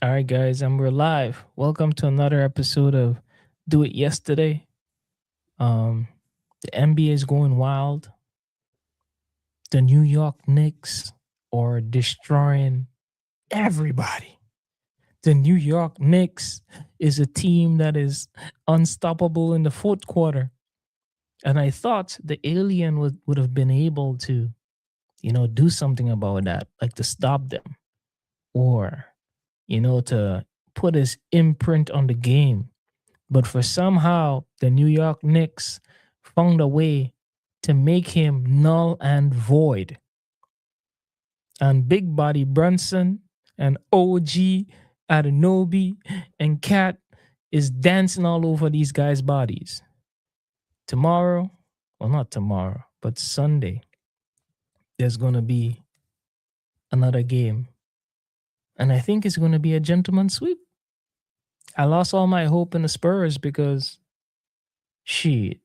All right, guys, and we're live. Welcome to another episode of Do It Yesterday. Um, the NBA is going wild. The New York Knicks are destroying everybody. The New York Knicks is a team that is unstoppable in the fourth quarter. And I thought the alien would have been able to, do something about that, like to stop them or, to put his imprint on the game. But for somehow the New York Knicks found a way to make him null and void. And Big Body Brunson and OG Adenobi and Cat is dancing all over these guys' bodies. Tomorrow, well, not tomorrow, but Sunday, there's going to be another game. And I think it's going to be a gentleman's sweep. I lost all my hope in the Spurs because, shit,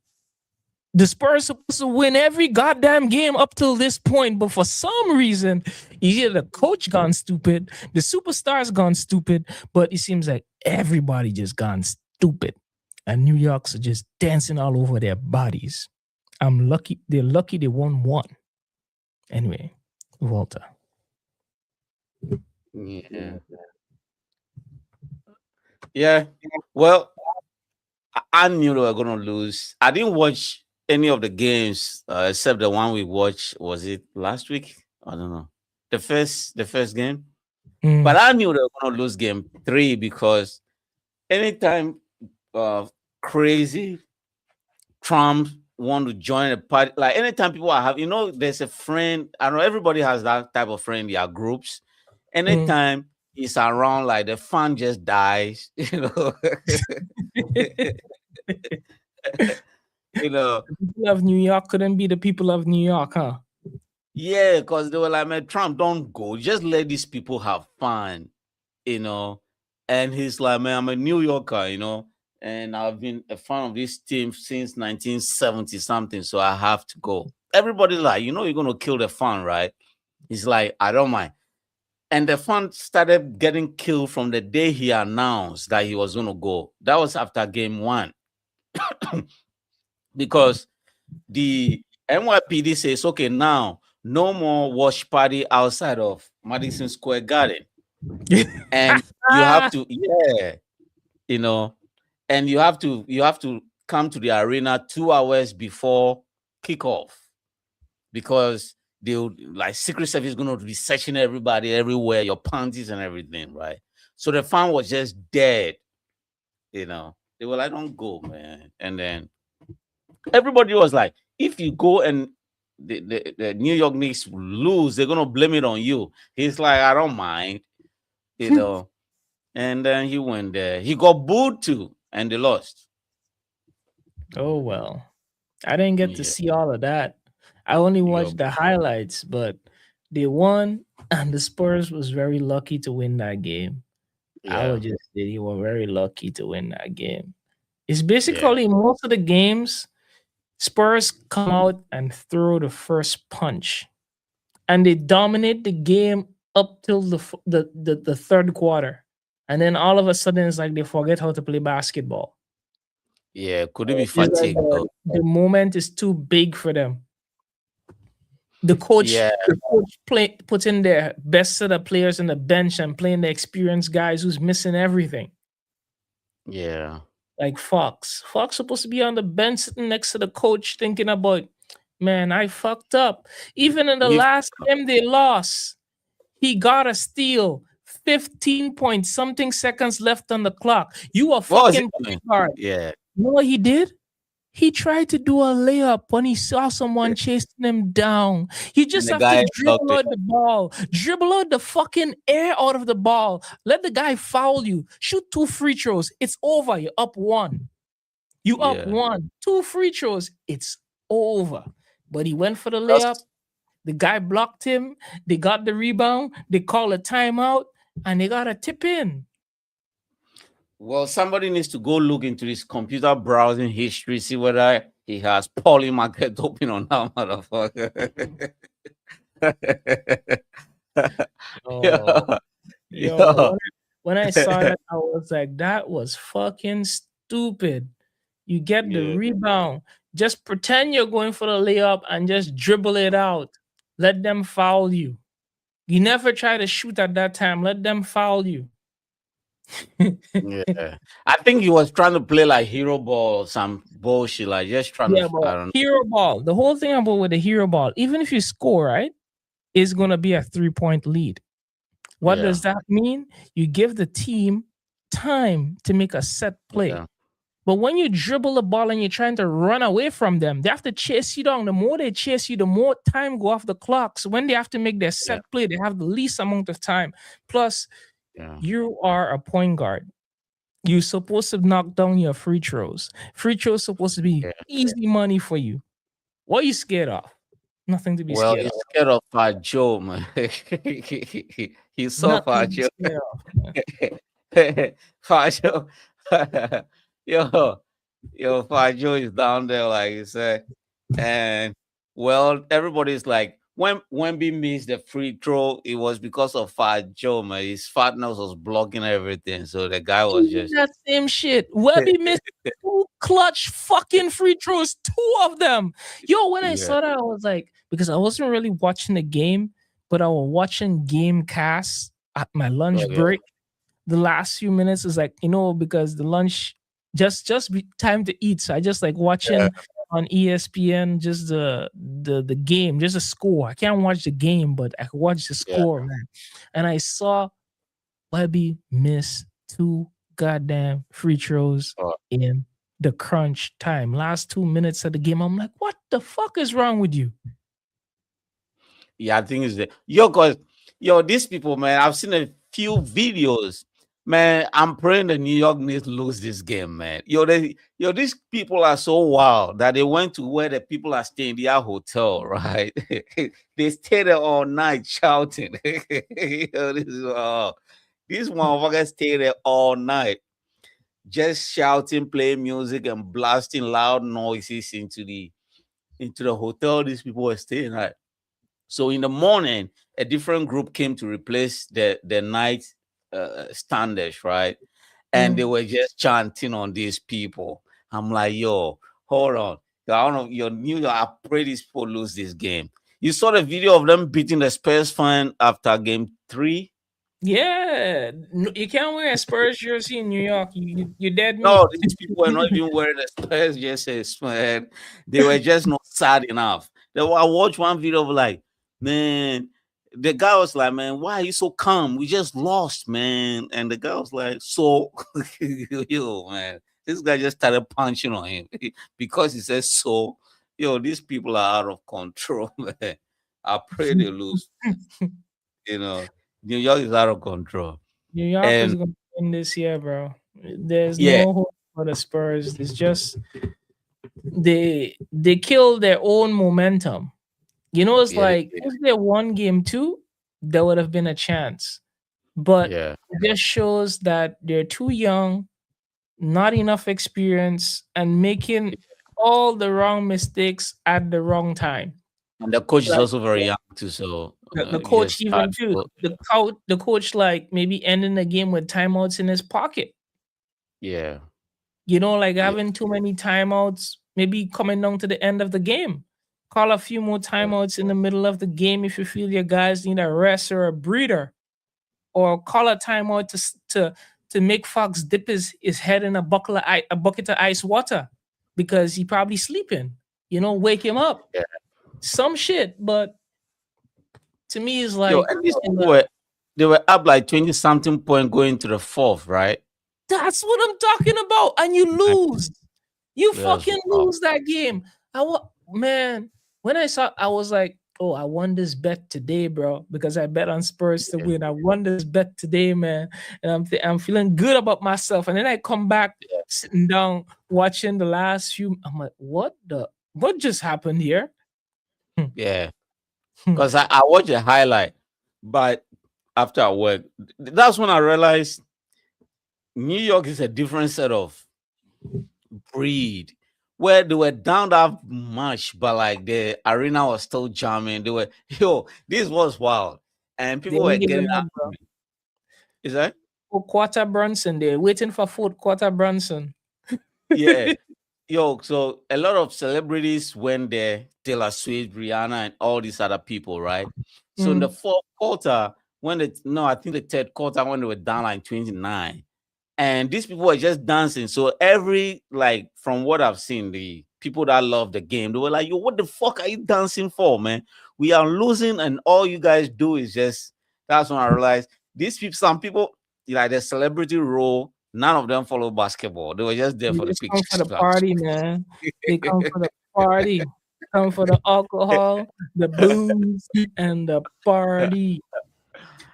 the Spurs supposed to win every goddamn game up till this point, but for some reason, either the coach gone stupid, the superstars gone stupid, but it seems like everybody just gone stupid, and New York's are just dancing all over their bodies. I'm lucky. They're lucky they won one. Anyway, Walter. Yeah. Yeah. Well, I knew they were gonna lose. I didn't watch any of the games except the one we watched. Was it last week? I don't know. The first game. But Mm. I knew they were gonna lose game three because anytime crazy Trump want to join a party, like anytime people are having, there's a friend. I know everybody has that type of friend. Yeah, groups. Mm. Anytime he's around, like the fun just dies. you know. The people of New York couldn't be the people of New York, huh? Yeah, because they were like, man, Trump, don't go. Just let these people have fun, you know. And he's like, man, I'm a New Yorker, and I've been a fan of this team since 1970 something, so I have to go. Everybody's like, you're gonna kill the fun, right? He's like, I don't mind. And the fun started getting killed from the day he announced that he was gonna go. That was after game one. Because the NYPD says, okay, now no more watch party outside of Madison Square Garden. And you have to, yeah, you know, and you have to come to the arena 2 hours before kickoff because like Secret Service is gonna be searching everybody everywhere, your panties and everything, right? So the fan was just dead, They were like, don't go, man. And then everybody was like, if you go and the New York Knicks lose, they're gonna blame it on you. He's like, I don't mind, you know. And then he went there. He got booed too, and they lost. Oh well. I didn't get to Yeah, see all of that. I only he got watched the highlights, but they won, and the Spurs was very lucky to win that game. I yeah, would just say they were very lucky to win that game. It's yeah, basically most of the games, Spurs come out and throw the first punch, and they dominate the game up till the third quarter, and then all of a sudden it's like they forget how to play basketball. yeah. Could it be It's like fatigue though? the moment is too big for them. Yeah, The coach puts in their best set of players in the bench and playing the experienced guys who's missing everything. yeah. Like Fox. Fox supposed to be on the bench sitting next to the coach thinking about, man, I fucked up. Even in the If last game they lost, he got a steal. 15 point something seconds left on the clock. You a what was he fucking doing? point guard. Yeah, You know what he did? He tried to do a layup when he saw someone chasing him down. You and just the have to guy blocked dribble it. out the ball, dribble out the fucking air out of the ball. Let the guy foul you. Shoot two free throws. It's over. You're up one. You up Yeah, one. Two free throws. It's over. But he went for the layup. just The guy blocked him. They got the rebound. They call a timeout, and they got a tip in. well, somebody needs to go look into his computer browsing history, see whether he has Poly Market open on that motherfucker. Oh, yeah, yo, yeah, When I saw that, I was like, that was fucking stupid. You get the Yeah, rebound. Just pretend you're going for the layup and just dribble it out. Let them foul you. You never try to shoot at that time. Let them foul you. yeah. I think he was trying to play like hero ball or some bullshit, like just trying to. Yeah, but I don't know. hero ball. The whole thing about with the hero ball, even if you score, right, is gonna be a 3 point lead. What Yeah, does that mean? You give the team time to make a set play. yeah, But when you dribble the ball and you're trying to run away from them, they have to chase you down. The more they chase you, the more time go off the clock. So when they have to make their yeah, set play, they have the least amount of time. Plus, yeah, you are a point guard. You're supposed to knock down your free throws. Free throws supposed to be yeah. easy money for you. What are you scared of? Nothing to be Well, scared he's of. scared of Fat Joe, man. He's so Nothing Fat to be Joe. scared of, man. Fat Joe. yo, Fat Joe is down there, like you said. And well, everybody's like, when Wemby missed the free throw, it was because of Fat Joe, man. His fatness was blocking everything. So the guy was Even just that same shit. Webby missed two clutch fucking free throws, two of them. Yo, when I yeah, saw that, I was like, because I wasn't really watching the game, but I was watching game casts at my lunch okay. break. The last few minutes is like, because the lunch just be time to eat. So I just like Yeah, watching on ESPN just the game, just a score. I can't watch the game, but I can watch the yeah. score, man. And I saw Webby miss two goddamn free throws Oh, in the crunch time. Last 2 minutes of the game. I'm like, what the fuck is wrong with you? yeah, I think it's the cause these people, man. I've seen a few videos, man. I'm praying the New York Knicks lose this game, man. These people are so wild that they went to where the people are staying, their hotel, right? They stayed there all night shouting. These motherfuckers stay there all night, just shouting, playing music, and blasting loud noises into the hotel these people were staying at. So in the morning, a different group came to replace the night standards, right? And they Mm. were just chanting on these people. I'm like, yo, hold on. I don't know. Your New York, I pray these people lose this game. You saw the video of them beating the Spurs fan after game 3. Yeah, you can't wear a Spurs jersey in New York. You dead No, meat. these people were not even wearing the Spurs jerseys, man. They were just not sad enough. I watched one video of like, man, the guy was like, man, why are you so calm? We just lost, man. And the guy was like, so, yo, man, this guy just started punching on him because he says so. Yo, these people are out of control, man. I pray they lose. You know, New York is out of control. New York is And gonna win this year, bro. There's yeah, no hope for the Spurs. It's just they kill their own momentum. It's yeah, like if they won game two, there would have been a chance. But yeah. it just shows that they're too young, not enough experience, and making all the wrong mistakes at the wrong time. And the coach is Like also very young too, so the coach yes, even too. The coach like maybe ending the game with timeouts in his pocket. yeah, Like yeah, having too many timeouts, maybe coming down to the end of the game. Call a few more yeah, timeouts in the middle of the game if you feel your guys need a rest or a breather, or call a timeout to make Fox dip his head in a bucket of ice water because he probably sleeping. Wake him up. yeah. Some shit, but to me, it's Yo, like and these people they were up like 20 something point going to the fourth, right? that's what I'm talking about, and you And lose. You that's fucking wow. lose that game. Man, when I saw, I was like, oh, I won this bet today, bro, because I bet on Spurs to Yeah, win. I won this bet today, man, and I'm feeling good about myself. And then I come back yeah, sitting down watching the last few. I'm like, what just happened here? Hmm, yeah. hmm. Because I watched a highlight, but after I work, that's when I realized New York is a different set of breed. Where they were down that much, but like the arena was still jamming. They were this was wild, and They people were ain't getting giving up, bro. angry. Is that? for quarter Brunson. They're waiting for fourth quarter Brunson. Yeah. Yo, so a lot of celebrities went there, Taylor Swift, Rihanna, and all these other people, right? So in the fourth quarter, I think the third quarter when they were down like 29, and these people were just dancing. So from what I've seen, the people that love the game, they were like, "Yo, what the fuck are you dancing for, man? We are losing, and all you guys do is just." That's when I realized these people, some people like the celebrity role. None of them follow basketball. They were just there They for the just come for pictures. the party, man. They come for the party. Come for the alcohol, the booze, and the party.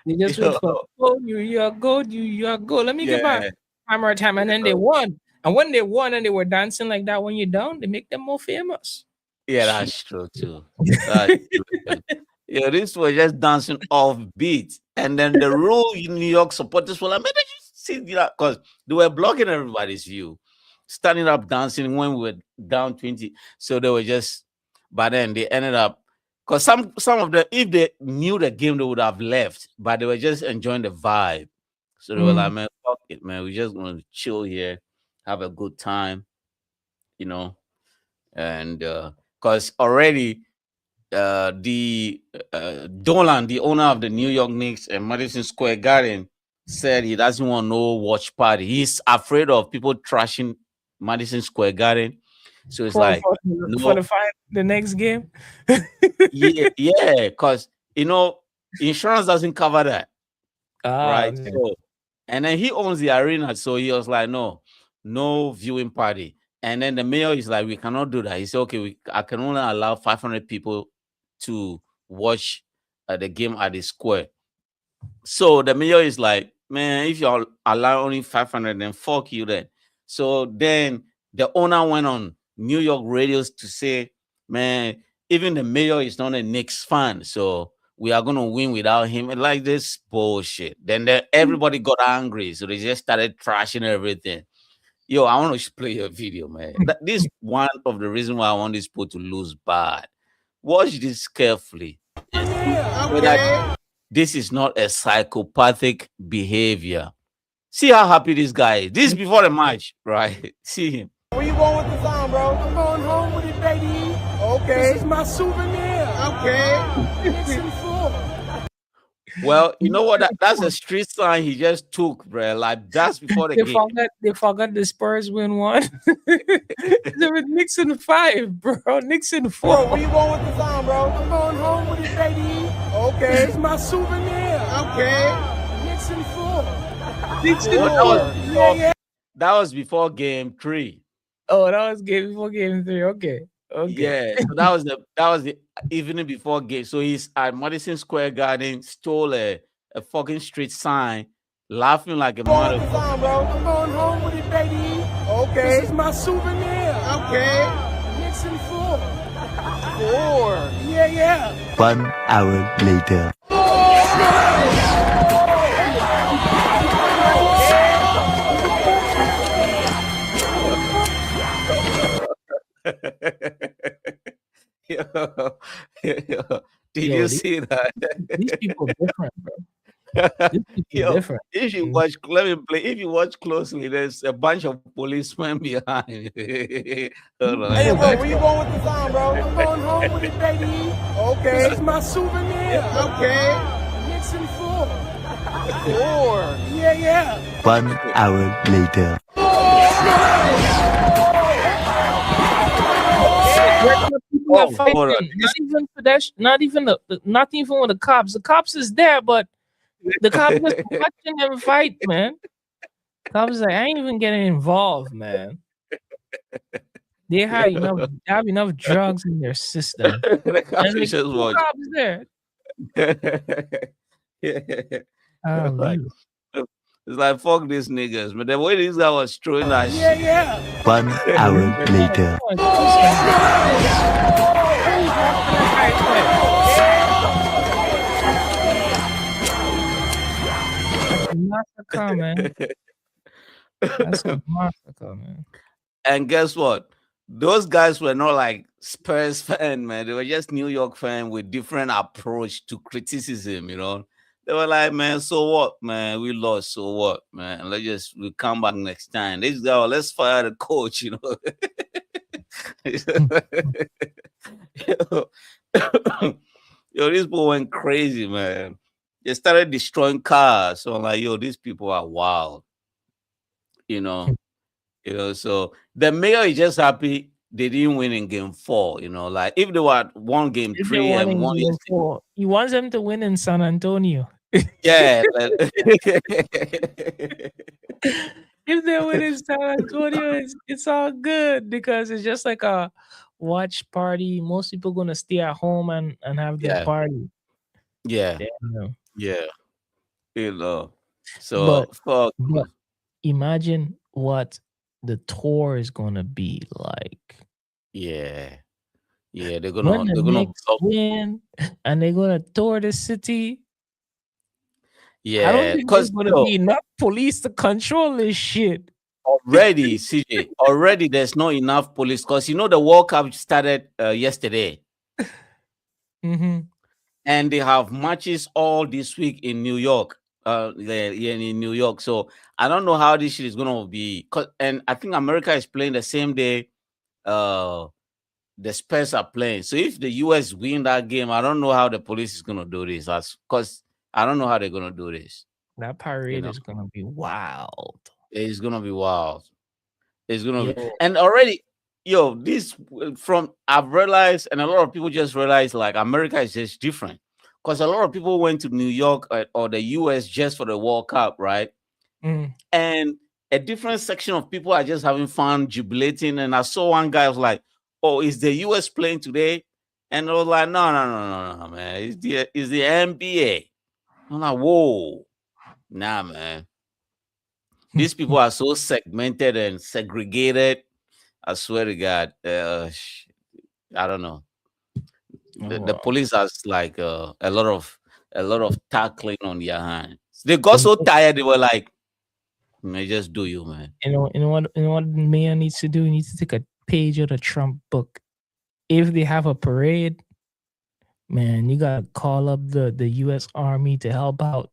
They just wait Yo, for go New York, go New York, go. Let me get back. yeah, Hammer time, and then they won. And when they won and they were dancing like that when you're down, they make them more famous. yeah, Shit. that's true too. That's true too. Yeah, this was just dancing off beat, and then the rule in New York supporters were like, "Man, did you see that?" Because they were blocking everybody's view, standing up dancing when we were down 20. So they were just, but then they ended up because some of them, if they knew the game, they would have left, but they were just enjoying the vibe. So they were like, Mm, "Man, fuck it, man. We just going to chill here, have a good time, you know." And because already the Dolan, the owner of the New York Knicks and Madison Square Garden, said he doesn't want no watch party. He's afraid of people trashing Madison Square Garden. So it's for like, for for no, the next game. yeah, because insurance doesn't cover that, Ah right? man. So, and then he owns the arena, so he was like, no viewing party. And then the mayor is like, we cannot do that. He said, okay, I can only allow 500 people to watch the game at the square. So the mayor is like, man, if you allow only 500, then fuck you then. So then the owner went on New York radios to say, man, even the mayor is not a Knicks fan, so we are gonna win without him. And like this bullshit. Then everybody got angry, so they just started trashing everything. Yo, I want to play your video, man. This is one of the reasons why I want this sport to lose bad. Watch this carefully and see whether this is not a psychopathic behavior. See how happy this guy is. This is before the match, right? See him. Where you going with the song, bro? I'm going home with it, baby. Okay. This is my souvenir. Okay. Mixing full. Well, you know what? That's a street sign he just took, bro. Like that's before the game. They forgot the Spurs win one. They were Nixon 5, bro. Nixon 4. Bro, where you going with the song, bro? I'm going home with it, baby. Okay. This is my souvenir. Okay. Mixing full. Nixon Well, 4. that was before game 3. Oh, that was game before game 3. Okay. Yeah, so that was the evening before game. So he's at Madison Square Garden, stole a fucking street sign, laughing like a Going with mother. the song, bro. I'm going home with it, baby. Okay. This is my souvenir. Okay. Mixing full. 4. Yeah. 1 hour later. Yo, yo, did Yo, you see that? these people different, bro. These people Yo, different. if you watch, let me play. If you watch closely, there's a bunch of policemen behind. Hold on. Hey, bro, where you going with the song, bro? I'm going home with it, baby. Okay. This is my souvenir. Okay. Mixing full. 4. Yeah. 1 hour later. People are fighting. hold on. Not even with the cops. The cops is there, but the cops just watching them fight, man. Cops like, I ain't even getting involved, man. They have enough drugs in their system. The cops And like, just two watch. cops there. Like, it's like fuck these niggas, but the way this guy was throwing that shit. Yeah. 1 hour later. That's a massacre, man. That's a massacre, man. And guess what? Those guys were not like Spurs fan, man. They were just New York fan with different approach to criticism, you know. They were like, man, so what, man? We lost, so what, man? We come back next time. This guy, let's fire the coach, you know. yo, yo, these people went crazy, man. They started destroying cars. So I'm like, yo, these people are wild, you know. So the mayor is just happy they didn't win in game 4, you know. Like if they were won game If they 3 won and in won game yesterday, 4, he wants them to win in San Antonio. yeah. If they win in San Antonio, it's all good because it's just like a watch party. Most people gonna stay at home and have their yeah, party. yeah, Damn. yeah, you know. So But fuck, but imagine what the tour is gonna be like yeah, yeah. They're when gonna the they're gonna Knicks block, win and they're gonna tour the city. I don't yeah, think there's because gonna be enough police to control this shit. already, CJ, already there's not enough police because you know the World Cup started yesterday. Mm-hmm. And they have matches all this week in New York. Yeah, in New York. So I don't know how this shit is gonna be. And I think America is playing the same day. Uh, the Spurs are playing. So if the US win that game, I don't know how the police is gonna do this. That's because I don't know how they're gonna do this. That You parade know, is gonna be wild. it's gonna be wild. It's gonna be, Yo, and already, yo, this from I've realized, and a lot of people just realized like America is just different because a lot of people went to New York or the US just for the World Cup, right? mm, And a different section of people are just having fun, jubilating. And I saw one guy was like, "Oh, is the US playing today?" And I was like, "No, no, no, no, no, man. It's the NBA." I'm like, "Whoa, nah, man. These people are so segmented and segregated. I swear to God, I don't know. The oh, police has like a lot of tackling on their hands. They got you so know, tired. They were like, "Man, just do you, man." you know what the mayor needs to do? He needs to take a page of the Trump book. If they have a parade, man, you gotta call up the U.S. Army to help out.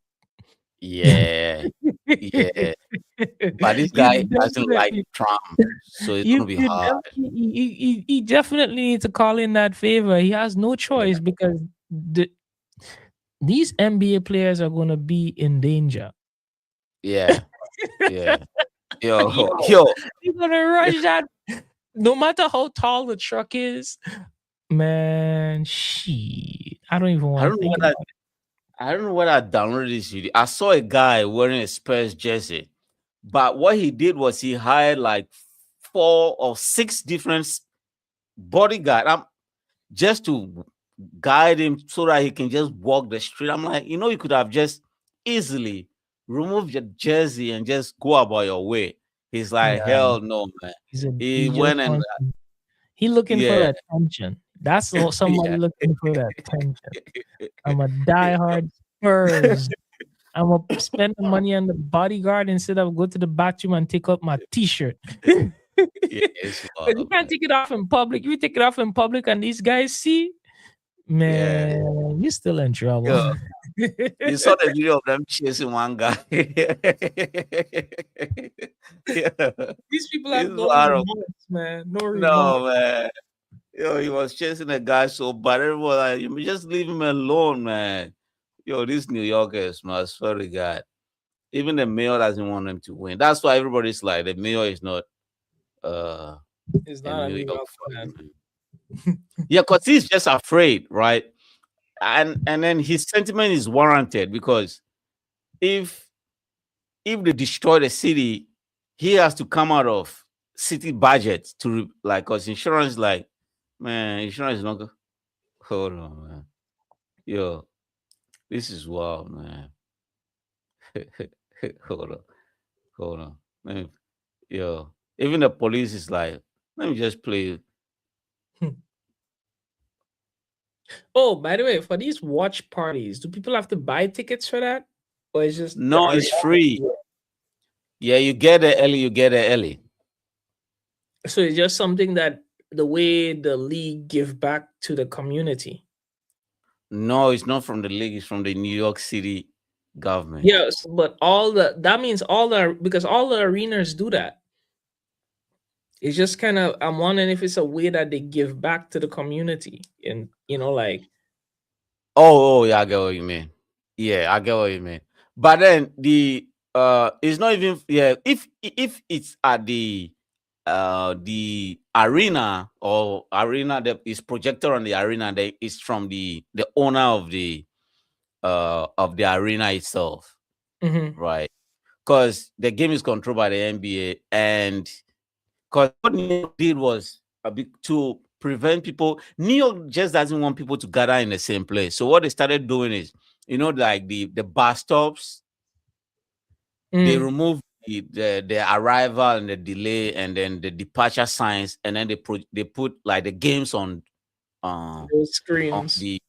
Yeah, yeah. But this you guy doesn't like definitely, Trump, so it's gonna you, be you hard. definitely, he definitely needs to call in that favor. He has no Yeah, choice because these NBA players are gonna be in danger. yeah, yeah. Yo, Yo, yo. you're gonna rush that no matter how tall the truck is. Man, shit. I don't even I want don't to know think what I, about it. I don't know what I downloaded this video. I saw a guy wearing a Spurs jersey, but what he did was he hired like 4 or 6 different bodyguard. Just to guide him so that he can just walk the street. I'm like, you could have just easily removed your jersey and just go about your way. He's like, Nah, hell no, man. He he just went and wants he looking for yeah, the attention. That's somebody yeah. looking for the attention. I'm a diehard Spurs. I'm gonna spend the money on the bodyguard instead of go to the bathroom and take out my t-shirt. Yeah, it's But you wild, can't man. take it off in public. If you take it off in public and these guys see, Yeah. man, you're still in trouble. Yo, you saw the video of them chasing one guy. Yeah. These people It's have no wild. remorse, man. No remorse. No, man. Yo, he was chasing a guy so bad. Everyone like, you just leave him alone, man. Yo, these New Yorkers, man, I swear to God. Even the mayor doesn't want them to win. That's why everybody's like, the mayor is not uh It's a not a New New York York fan, fan. man. Yeah, because he's just afraid, right? And then his sentiment is warranted because if they destroy the city, he has to come out of city budget to like because insurance, like, man, insurance is not good. Hold on, man. Yo, this is wild, man. hold on, hold on. Let me, yo, even the police is like, let me just play. Oh, by the way, for these watch parties, do people have to buy tickets for that? Or is just No, are they it's free. Yeah, you get it early, you get it early. so it's just something that the way the league give back to the community. No, it's not from the league, it's from the New York City. government. Yes, but that means all the because all the arenas do that. It's just kind of I'm wondering if it's a way that they give back to the community, and like Oh, yeah, I get what you mean. Yeah, I get what you mean. But then it's not even, yeah, if it's at the arena, or arena that is projected on the arena, that is from the owner of the arena itself, Mhm. right? Because the game is controlled by the NBA, and because what New York did was a bit to prevent people. New York just doesn't want people to gather in the same place. So what they started doing is, like the bus stops, they Mm, remove the arrival and the delay, and then the departure signs, and then they put like the games uh, those on screens.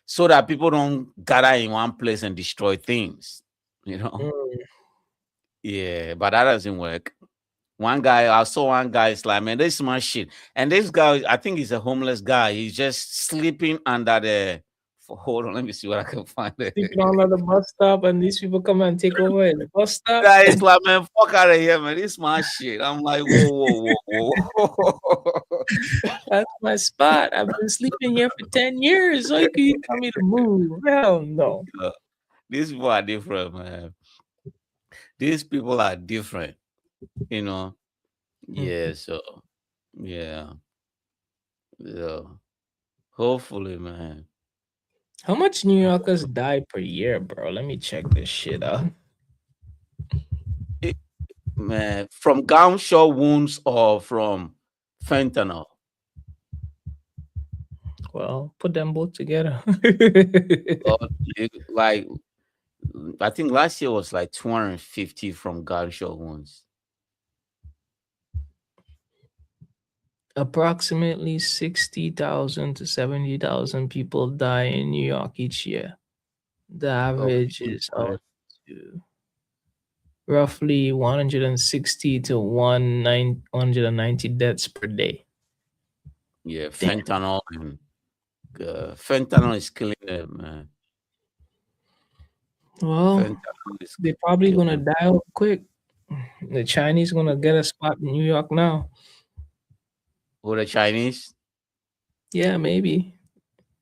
so that people don't gather in one place and destroy things. You know, Mm. yeah, but that doesn't work. One guy, I saw one guy, is like, man, this is my shit. And this guy, I think he's a homeless guy. He's just sleeping under hold on, let me see what I can find. Sleeping on the bus stop, and these people come and take over at the bus stop. Guy is like, man, fuck out of here, man. This is my shit. I'm like, whoa, whoa, whoa, whoa. That's my spot. I've been sleeping here for 10 years. Why can you tell me to move? Hell no. Uh, These people are different, man. These people are different, you know. Yeah, Mhm. so yeah. So hopefully, man. How much New Yorkers die per year, bro? Let me check this shit out. It, man, from gunshot wounds or from fentanyl. Well, put them both together. Or like I think last year was like 250 from gunshot wounds. Approximately 60,000 to 70,000 people die in New York each year. The Oh, average is up to roughly 160 to 190 deaths per day. yeah, Damn. fentanyl, and fentanyl is killing them, man. Well, Fentanyl is they're probably gonna killing. die off quick. The Chinese gonna get a spot in New York now. Who, the Chinese? Yeah, maybe.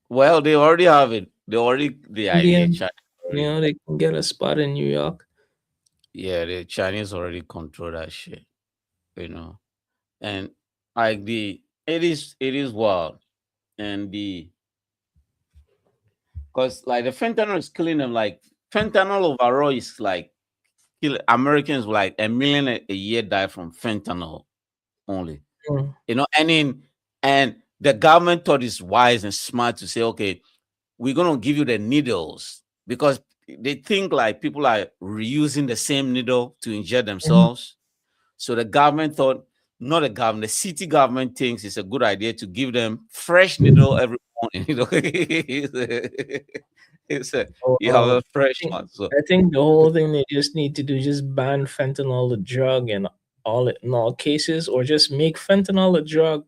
Well, they already have it. They are in the Indian, China already. they can get a spot in New York. Yeah, the Chinese already control that shit, you know. And like it is wild. And because like the fentanyl is killing them. Like fentanyl overall is like kill Americans, like a million a year die from fentanyl only. Mm. And the government thought it's wise and smart to say, okay, we're gonna give you the needles, because they think like people are reusing the same needle to inject Mhm. themselves. So the government thought, not the government, the city government thinks it's a good idea to give them fresh needle every morning. Oh, You have a I fresh think one. So I think the whole thing they just need to do is just ban fentanyl, the drug, in all cases, or just make fentanyl a drug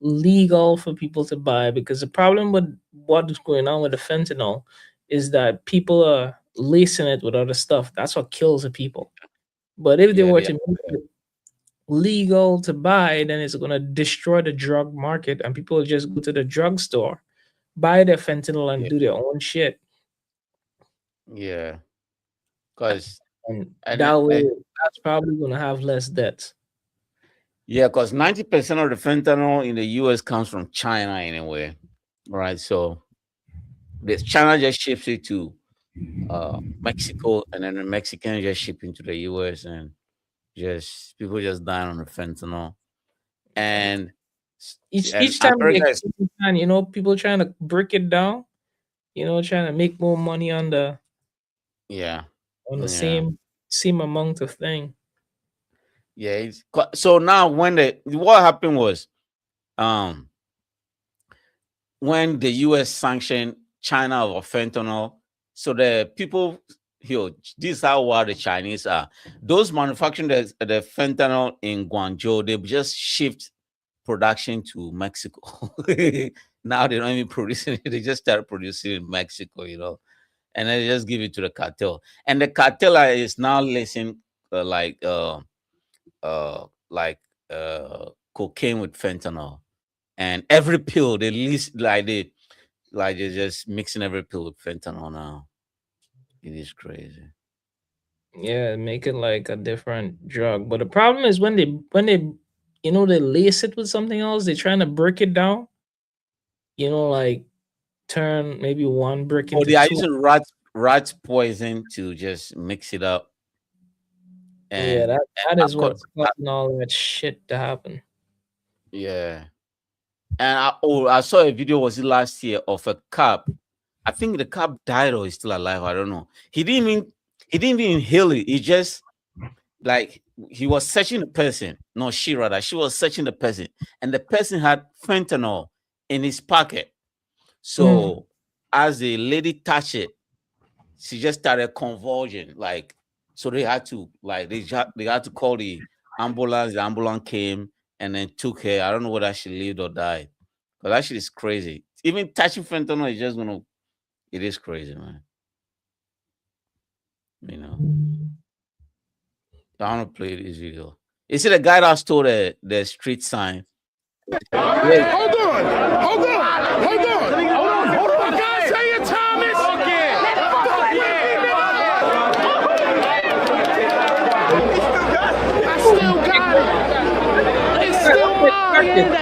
legal for people to buy. Because the problem with what is going on with the fentanyl is that people are lacing it with other stuff. That's what kills the people. But if they yeah, were they to make it legal to buy, then it's gonna destroy the drug market, and people will just go to the drugstore, buy their fentanyl, and yeah, do their own shit. yeah. Because And and that way, that's probably gonna have less deaths. yeah, because 90% of the fentanyl in the US comes from China anyway. Right. So this China just ships it to Mexico, and then the Mexican just shipping to the US, and just people just dying on the fentanyl. And And each time they America is, exchange hand, people trying to break it down, trying to make more money on yeah, the yeah, same amount of thing. yeah. So now what happened was, um when the US sanctioned China of fentanyl, so the people here, this is how wild the Chinese are. Those manufacturing the fentanyl in Guangzhou, they just shift production to Mexico. Now they don't even produce it, they just start producing in Mexico, and then they just give it to the cartel. And the cartel is now lacing like cocaine with fentanyl, and every pill they list like they're just mixing every pill with fentanyl now. It is crazy. Yeah, make it like a different drug. But the problem is when they they lace it with something else, they're trying to break it down. Like turn maybe one brick Or into they are two. using rat poison to just mix it up. Yeah, And, that is and what's causing all that shit to happen. yeah. And I saw a video, was it last year, of a cop. I think the cop died or is still alive. I don't know. He didn't even heal it. He just like he was searching the person. No, she was searching the person, and the person had fentanyl in his pocket. So as the lady touched it, she just started convulsing. Like, so they had to they had to call the ambulance. The ambulance came and then took her. I don't know whether she lived or died. But that shit is crazy. Even touching fentanyl is just gonna. It is crazy, man. You know. I want to play this video. Is it the guy that stole the street sign? Hold on. I gotta tell you, Thomas. I still got it. It's still mine.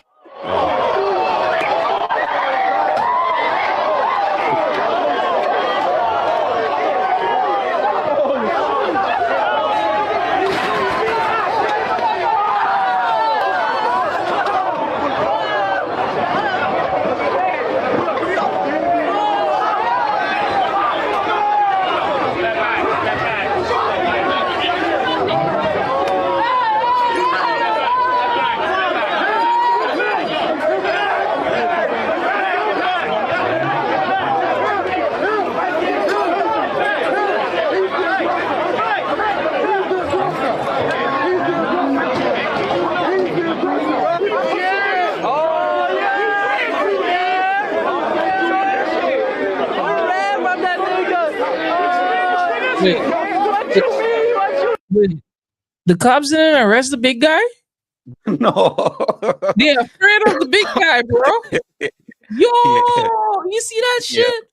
Wait, the cops didn't arrest the big guy? No. They're afraid of the big guy, bro. Yo, you see that shit?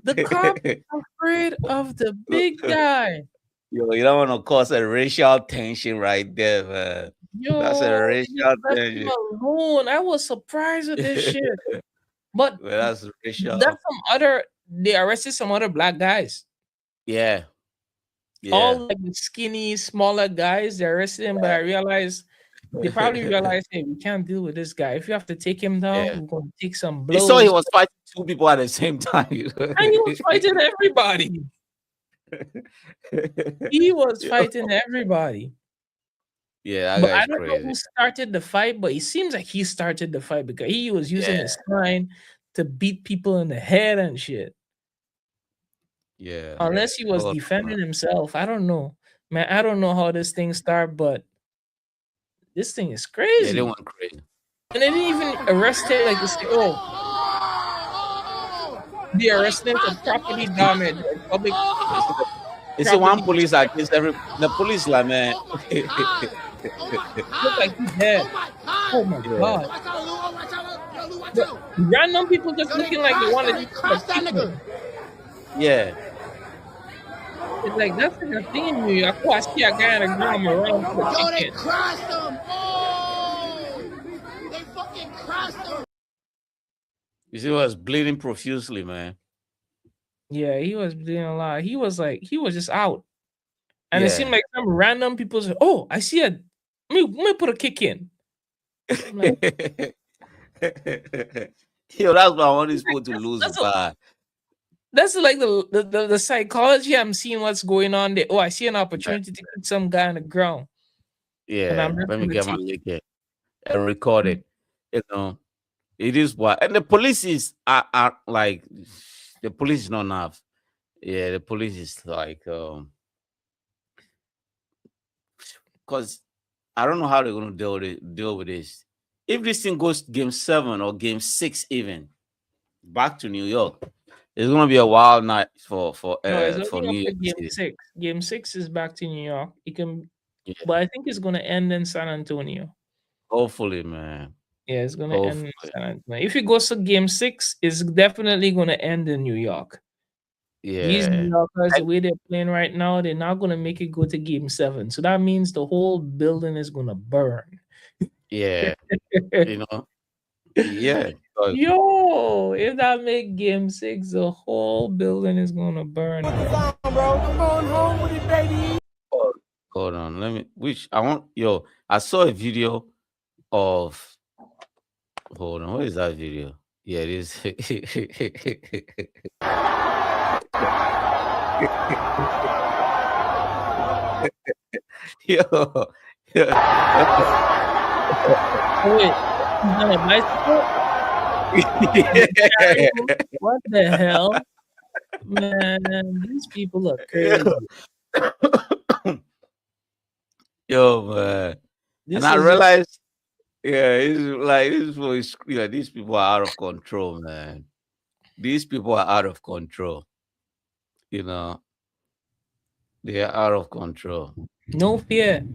The cops are afraid of the big guy. Yo, you don't want to cause a racial tension right there, man. Yo, That's a racial left tension. him alone. I was surprised with this shit. But Well, that's racial. they arrested some other black guys. Yeah. All like the skinny, smaller guys, they arrested him, but I realized they probably realized, hey, we can't deal with this guy. If you have to take him down, we're gonna take some blows. He saw he was fighting two people at the same time. And he was fighting everybody. He was fighting everybody. Yeah, but I don't know who started the fight, but it seems like he started the fight because he was using his sign to beat people in the head and shit. Yeah. Unless he was defending himself. I don't know. Man, I don't know how this thing started, but this thing is crazy. Yeah, they went crazy. And they didn't even arrest him like they say, they arrested him for property damage. Like public. It's the one police against the police, like, man. Look like he's dead. Oh my god. Random people just looking like they want to. Yeah. It's like that's like a thing in New York. Oh, I see a guy in a ground around. Yo, they crushed him. Oh, they fucking crushed him. You see, he was bleeding profusely, man. Yeah, he was bleeding a lot. He was just out. And it seemed like some random people said, oh, I see let me put a kick in. Like, yo, that's what I want these people to lose. That's like the psychology. I'm seeing what's going on there. Oh, I see an opportunity to kick some guy on the ground. Yeah, let me get my lick here and record it. You know, it is what, and the police is are like, the police is not enough. Yeah, the police is like, because I don't know how they're going to deal with this. If this thing goes game 7 or game 6, even back to New York, It's gonna be a wild night for No, it's for only up New to York game City. six. Game six is back to New York. It can, Yeah, but I think it's gonna end in San Antonio. hopefully, man. Yeah, it's gonna end in Hopefully, San Antonio. If it goes to game six, it's definitely gonna end in New York. These New yeah, Yorkers, the and, way they're playing right now, they're not gonna make it go to game seven. So that means the whole building is gonna burn. yeah. You know, yeah. Because Yo, if that make game six, the whole building is gonna burn, Put this man. on, bro. I'm going home with it, baby. hold on, let me. Which I want. Yo, I saw a video of. Hold on, what is that video? Yeah, it is. Yo, yo. Oh, wait, he's on a bicycle? And they carry him? What the hell? Man, these people are crazy. Yo, man. And This I is just realized, yeah, it's like these people are out of control, man. These people are out of control. You know, they are out of control. no fear.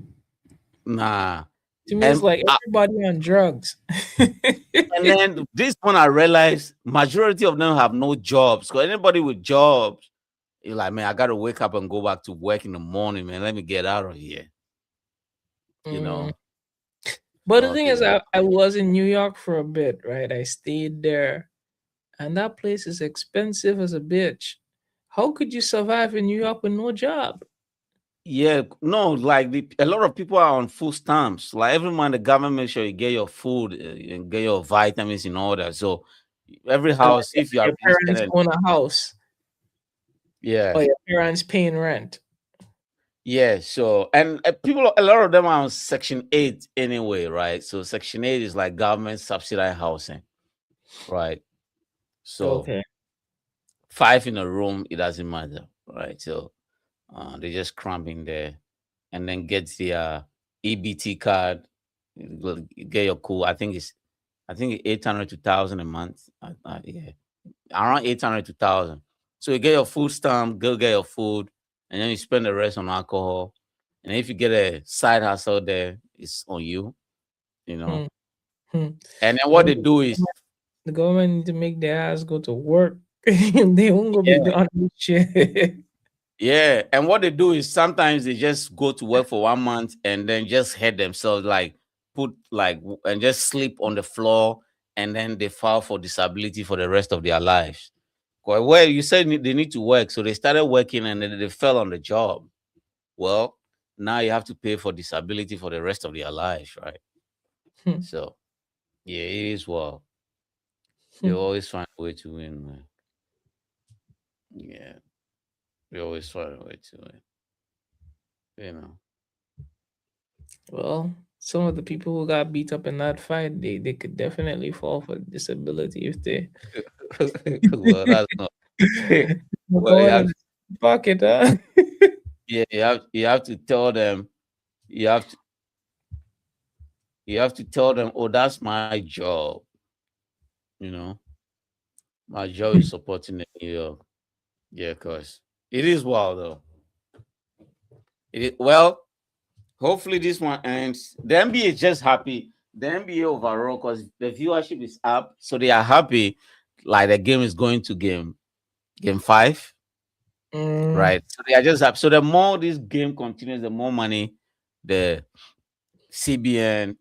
Nah. To me, it's And like everybody on drugs. and then this one I realized majority of them have no jobs. Because anybody with jobs, you're like, man, I gotta wake up and go back to work in the morning, man. Let me get out of here. You Mm. know. But the thing is, Okay. I was in New York for a bit, right? I stayed there, and that place is expensive as a bitch. How could you survive in New York with no job? Yeah, no, like a lot of people are on food stamps. Like every month, the government make sure you get your food and get your vitamins in order. So every So like house, if you are your really parents spending, own a house, yeah, or your parents paying rent. yeah. So and people, a lot of them are on Section 8 anyway, right? So Section 8 is like government subsidized housing, right? So Okay. 5 in a room, it doesn't matter, right? So they just cramp in there and then get the EBT card, get your cool. I think 800 to 1,000 a month. Yeah, around 800 to 1,000. So you get your food stamp, go get your food, and then you spend the rest on alcohol. And if you get a side hustle there, it's on you, you know. Hmm. Hmm. And then what Well, they do is, the government need to make their ass go to work. They won't go be yeah, doing this shit. yeah. And what they do is sometimes they just go to work for 1 month and then just hurt themselves, like and just sleep on the floor, and then they file for disability for the rest of their lives. Well, you said they need to work, so they started working and then they fell on the job. Well, now you have to pay for disability for the rest of their lives, right? Hmm. So yeah, it is well. They Hmm. always find a way to win, man. Yeah, they always find a way to win. You know. Well, some of the people who got beat up in that fight, they could definitely fall for disability if they Well, that's not. Well, go in and pocket, huh? yeah, you have to tell them. You have to you have to tell them. Oh, that's my job. You know, my job is supporting the New York. Yeah, cause it is wild though. Well, hopefully this one ends. The NBA is just happy. The NBA overall, because the viewership is up, so they are happy. Like the game is going to game 5, Mm, right? So they are just happy. So the more this game continues, the more money the CBN,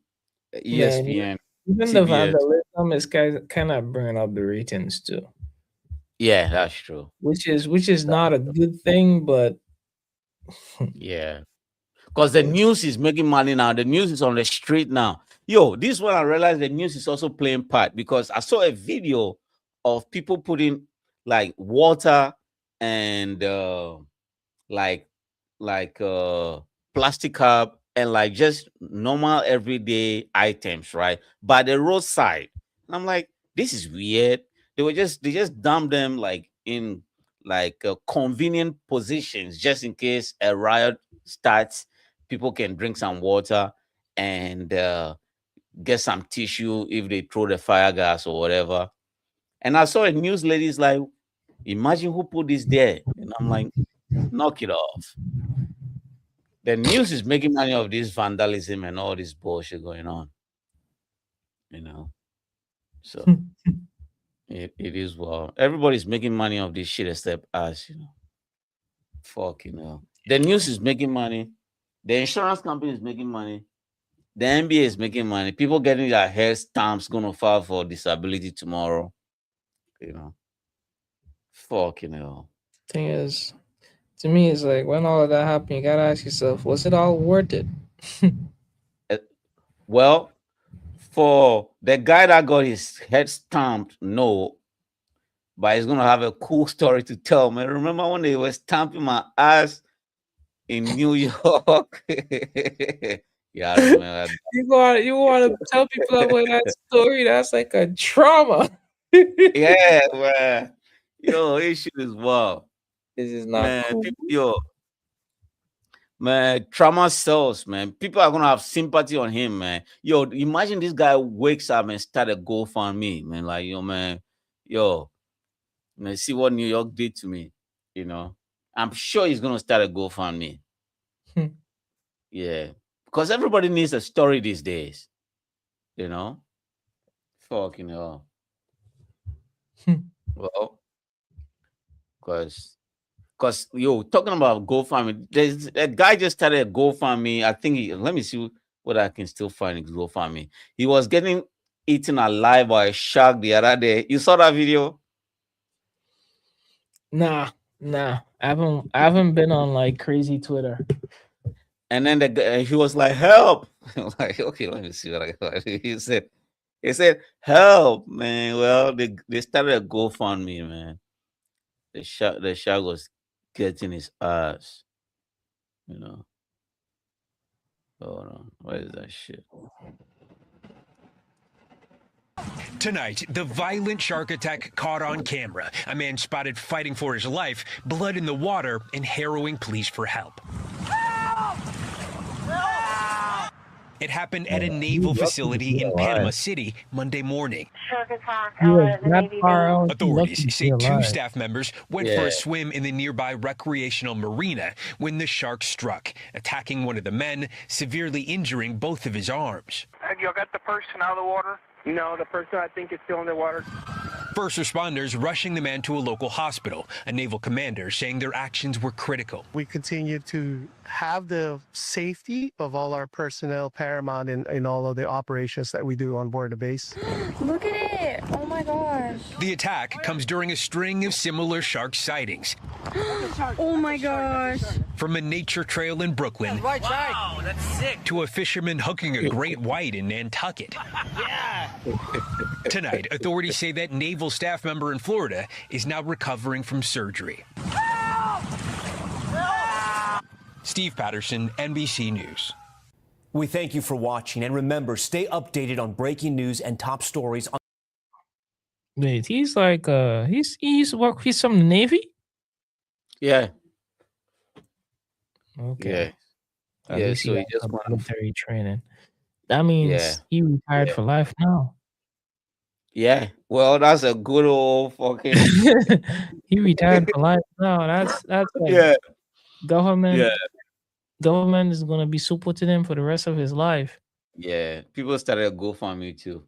man, ESPN, even the CBS. vandalism is kind of bringing up the ratings too, Yeah, that's true. which is not a good thing, but Yeah. Because the news is making money now. The news is on the street now. Yo, this one I realized the news is also playing part because I saw a video of people putting like water and like plastic cup and like just normal everyday items, right? By the roadside. And I'm like, this is weird. They just dump them like in like convenient positions just in case a riot starts. People can drink some water and get some tissue if they throw the fire gas or whatever. And I saw a news lady's like, Imagine who put this there. And I'm like, knock it off. The news is making money of this vandalism and all this bullshit going on. So it is well. Everybody's making money of this shit except us, The news is making money. The insurance company is making money. The NBA is making money. People getting their hair stamps gonna file for disability tomorrow. Fucking hell. Thing is, to me, it's like when all of that happened, you gotta ask yourself, was it all worth it? Well, for the guy that got his head stamped, no. But he's gonna have a cool story to tell, man. Remember when they were stamping my ass in New York? Yeah, I remember. You want to tell people about that story? That's like a trauma. Yeah, man. This shit is wild. This is not Man, cool. Man, trauma sells, man. People are gonna have sympathy on him, man. Imagine this guy wakes up and start a GoFundMe, man. Like, man, see what New York did to me. I'm sure he's gonna start a GoFundMe. Yeah, because everybody needs a story these days. Fucking hell. Well, because talking about GoFundMe, there's a guy just started a GoFundMe. I think let me see what I can still find in GoFundMe. He was getting eaten alive by a shark the other day. You saw that video? Nah. I haven't been on like crazy Twitter. And then the guy, he was like, "Help!" I'm like, okay, let me see what I got. He said, "Help, man." Well, they started a GoFundMe, man. The shark was getting his ass. Hold on. What is that shit? Tonight, the violent shark attack caught on camera. A man spotted fighting for his life, blood in the water, and harrowing pleas for help. It happened at a naval facility in Panama City Monday morning. Authorities say two staff members went for a swim in the nearby recreational marina when the shark struck, attacking one of the men, severely injuring both of his arms. Have y'all got the person out of the water? No, the person I think is still in the water. First responders rushing the man to a local hospital. A naval commander saying their actions were critical. We continue to have the safety of all our personnel paramount in all of the operations that we do on board the base. Look at it. Oh my gosh. The attack comes during a string of similar shark sightings. Oh my gosh. From a nature trail in Brooklyn Wow, that's sick. to a fisherman hooking a great white in Nantucket. Yeah. Tonight, authorities say that naval staff member in Florida is now recovering from surgery. Steve Patterson, NBC News. We thank you for watching, and remember, stay updated on breaking news and top stories on. Wait, he's like he's from the Navy? Yeah. Okay. Yeah. Yeah, so he just went military training. That means he retired for life now. Yeah. Well, that's a good old fucking He retired for life now. That's like government. Yeah. Government is gonna be supporting him for the rest of his life. Yeah. People started a GoFundMe too.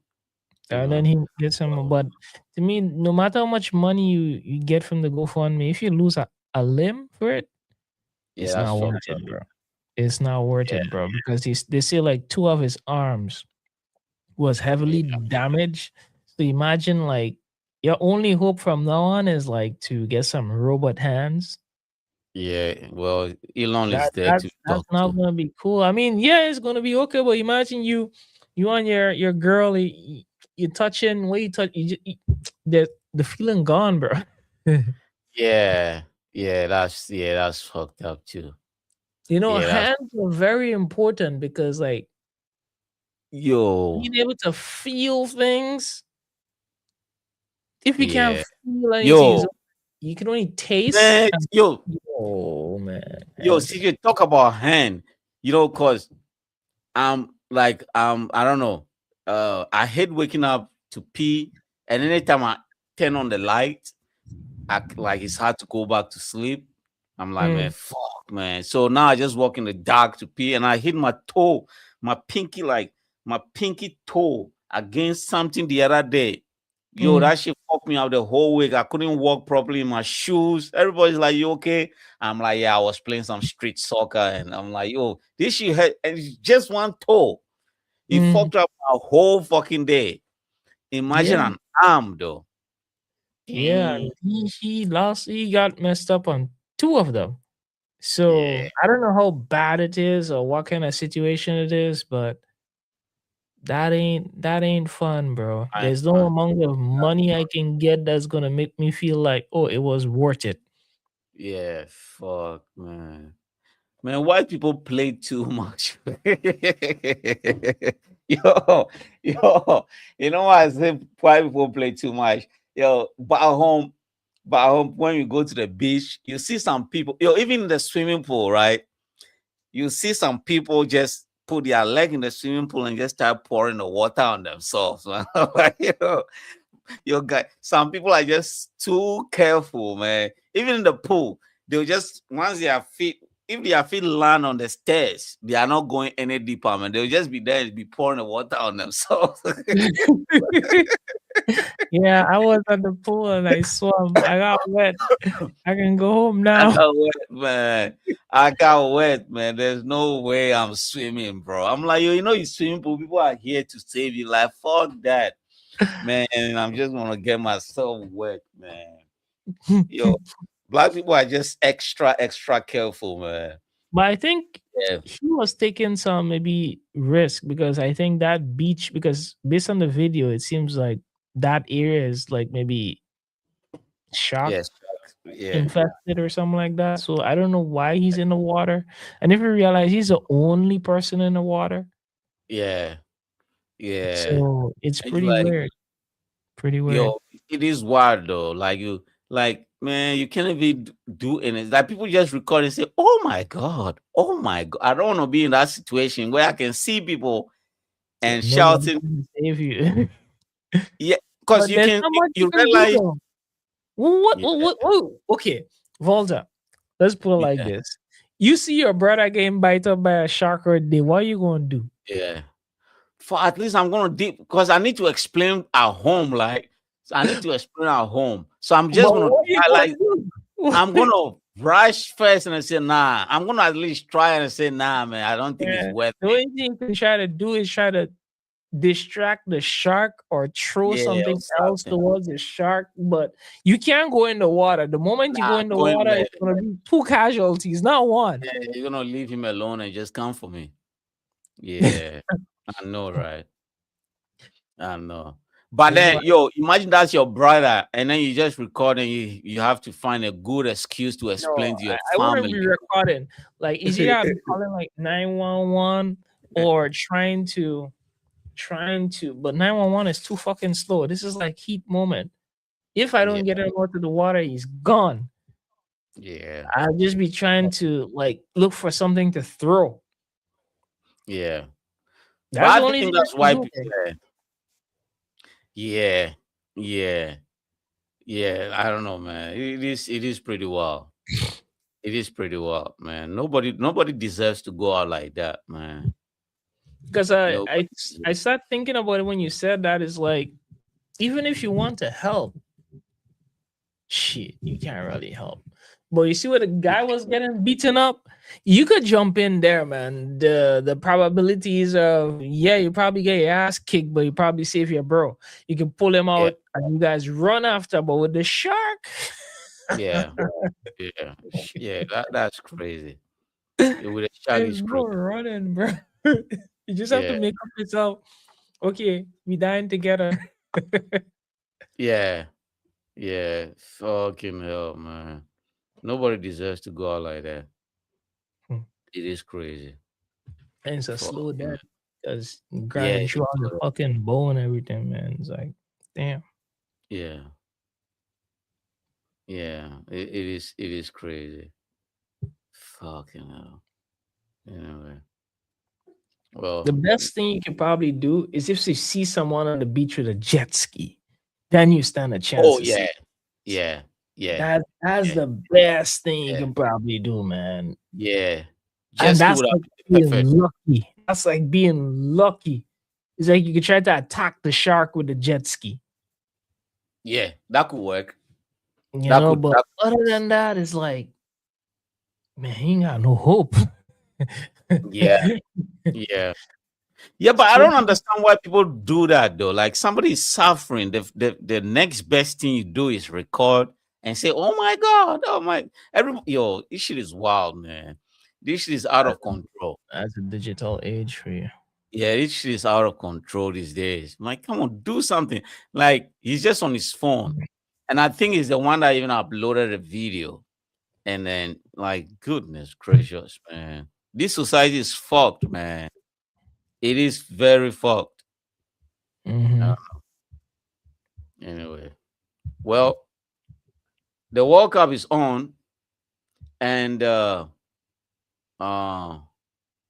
And then he gets some. But to me, no matter how much money you get from the GoFundMe, if you lose a limb for it, it's not worth it, bro. It's not worth it, bro, because they say like 2 of his arms was heavily damaged. So imagine like your only hope from now on is like to get some robot hands. Yeah. Well, Elon is there to That's talk not to. gonna be cool. I mean, yeah, it's gonna be okay, but imagine you and your girl, you touching, what you touch, the feeling gone, bro. Yeah. Yeah, that's fucked up too. Hands are very important because like Yo. being able to feel things. If you can't feel anything, Yo. you can only taste. Man, yo, man. CJ, talk about hand. Cause I don't know. I hate waking up to pee, and anytime I turn on the light, like it's hard to go back to sleep. I'm like, man, Mm, fuck, man. So now I just walk in the dark to pee, and I hit my toe, my pinky toe against something the other day. Yo, mm, that shit fucked me out the whole week. I couldn't walk properly in my shoes. Everybody's like, "You okay?" I'm like, "Yeah, I was playing some street soccer," and I'm like, "Yo, this shit hurt." And it's just one toe. It mm. fucked up my whole fucking day. Imagine Yeah, an arm, though. yeah. Dang. He got messed up on two of them. Yeah, So I don't know how bad it is or what kind of situation it is, but that ain't fun, bro. I ain't There's no fun. amount of money I can get that's gonna make me feel like, oh, it was worth it. Yeah, fuck, man. Man, white people play too much. yo, yo, you know why I say white people play too much? Yo, but at home, when you go to the beach, you see some people, even in the swimming pool, right? You see some people just put their leg in the swimming pool and just start pouring the water on themselves. Man. Like, your guy, some people are just too careful, man. Even in the pool, they'll just once their feet, if their feet land on the stairs, they are not going any deeper, man. They'll just be there and be pouring the water on themselves. Yeah, I was at the pool and I swam. I got wet. I can go home I now. got wet, man. I got wet, man. There's no way I'm swimming, bro. I'm like, yo, you swimming pool, people are here to save you. Like, fuck that, man. I'm just gonna get myself wet, man. Yo, black people are just extra careful, man. But I think Yeah. he was taking some maybe risk because I think that beach, because based on the video, it seems like that area is like maybe shark Yes. Yeah. infested or something like that. So I don't know why he's in the water. And if you realize he's the only person in the water, Yeah. Yeah. so it's It's pretty like, weird. Pretty weird. yo, it is wild though. Like, man, you can't even do anything. Like, people just record and say, "Oh my god, oh my god." I don't want to be in that situation where I can see people and Nobody shouting. can save you. Yeah, because But there's not much you you can do realize. though. What? Yeah, What? Okay, Volta. Let's put it like yeah, this: you see your brother getting bite up by a shark or a day. What are you gonna do? yeah. For at least I'm gonna deep because I need to explain at home. Like, so I need to explain at home. So I'm just But gonna what are you try, gonna like, do? I'm gonna rush first and I say, nah. I'm gonna at least try and say, nah, man. I don't think it's Yeah. worth The it. only thing you can try to do is try to distract the shark or throw Yeah, or something else something. towards the shark, but you can't go in the water. The moment you go Nah, in the going water, there. it's gonna be two casualties, not one. Yeah, you're gonna leave him alone and just come for me. Yeah, I know, right? I know. But It's then, like, yo, imagine that's your brother, and then you just record, and you have to find a good excuse to no, explain to your I wouldn't family. be recording. Like, is either I'll be calling like 911 or trying to, but 911 is too fucking slow. This is like heat moment. If I Yeah, don't get him out to the water, he's gone. yeah, I'll just be trying to like look for something to throw. yeah. But That's the I only think thing I that's can why do. people. Yeah, yeah, yeah. I don't know, man. It is pretty wild. It is pretty wild, man. Nobody deserves to go out like that, man. Because I, I Nobody. I start thinking about it when you said that. Is like, even if you want to help, shit, you can't really help. But you see where the guy was getting beaten up, you could jump in there, man. The probabilities of, yeah, you probably get your ass kicked, but you probably save your bro. You can pull him Yeah, out and you guys run after. But with the shark, yeah, yeah, yeah. That's crazy. Yeah, with a shark there's is no crazy. running, bro. You just have to Yeah, make up yourself. Okay, we dying together. yeah, yeah. Fucking hell, man. Nobody deserves to go out like that. And It is crazy. it's a Fuck, slow man. death because Yeah, grinding through all the fucking bone and everything, man. It's like, damn. yeah, yeah. It is crazy. Fucking hell. Anyway, The well, best thing you can probably do is if you see someone on the beach with a jet ski, then you stand a chance oh to see. yeah, yeah, Yeah. That's Yeah. the best thing you Yeah. can probably do, man. Yeah. And Jet ski that's would have like been the being perfect. lucky. That's like being lucky. It's like you could try to attack the shark with a jet ski, Yeah, that could work. you That know. could But that other than that, it's like, man, he ain't got no hope. yeah, yeah. Yeah, but I don't understand why people do that though. Like somebody is suffering. The next best thing you do is record and say, "Oh my god, oh my!" Yo, this shit is wild, man. This shit is out of control. That's a digital age for you. Yeah, this shit is out of control these days. I'm like, come on, do something. Like he's just on his phone, and I think he's the one that even uploaded a video. And then, like, goodness gracious, man, this society is fucked, man. It is very fucked. Mm-hmm. Anyway, well, the World Cup is on, and hold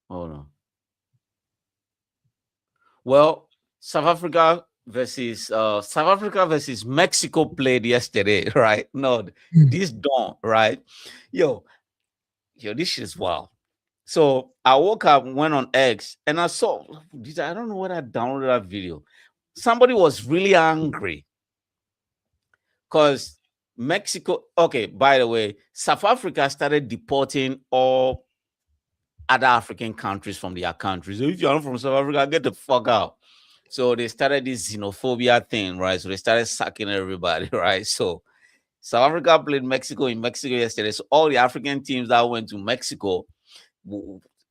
on. Well, South Africa versus Mexico played yesterday, right? No, this dawn, right? Yo, this shit is wild. So I woke up, went on X, and I saw. I don't know where I downloaded that video. Somebody was really angry because Mexico. Okay, by the way, South Africa started deporting all other African countries from their countries. So if you're not from South Africa, get the fuck out. So they started this xenophobia thing, right? So they started sucking everybody, right? So South Africa played Mexico in Mexico yesterday. So all the African teams that went to Mexico,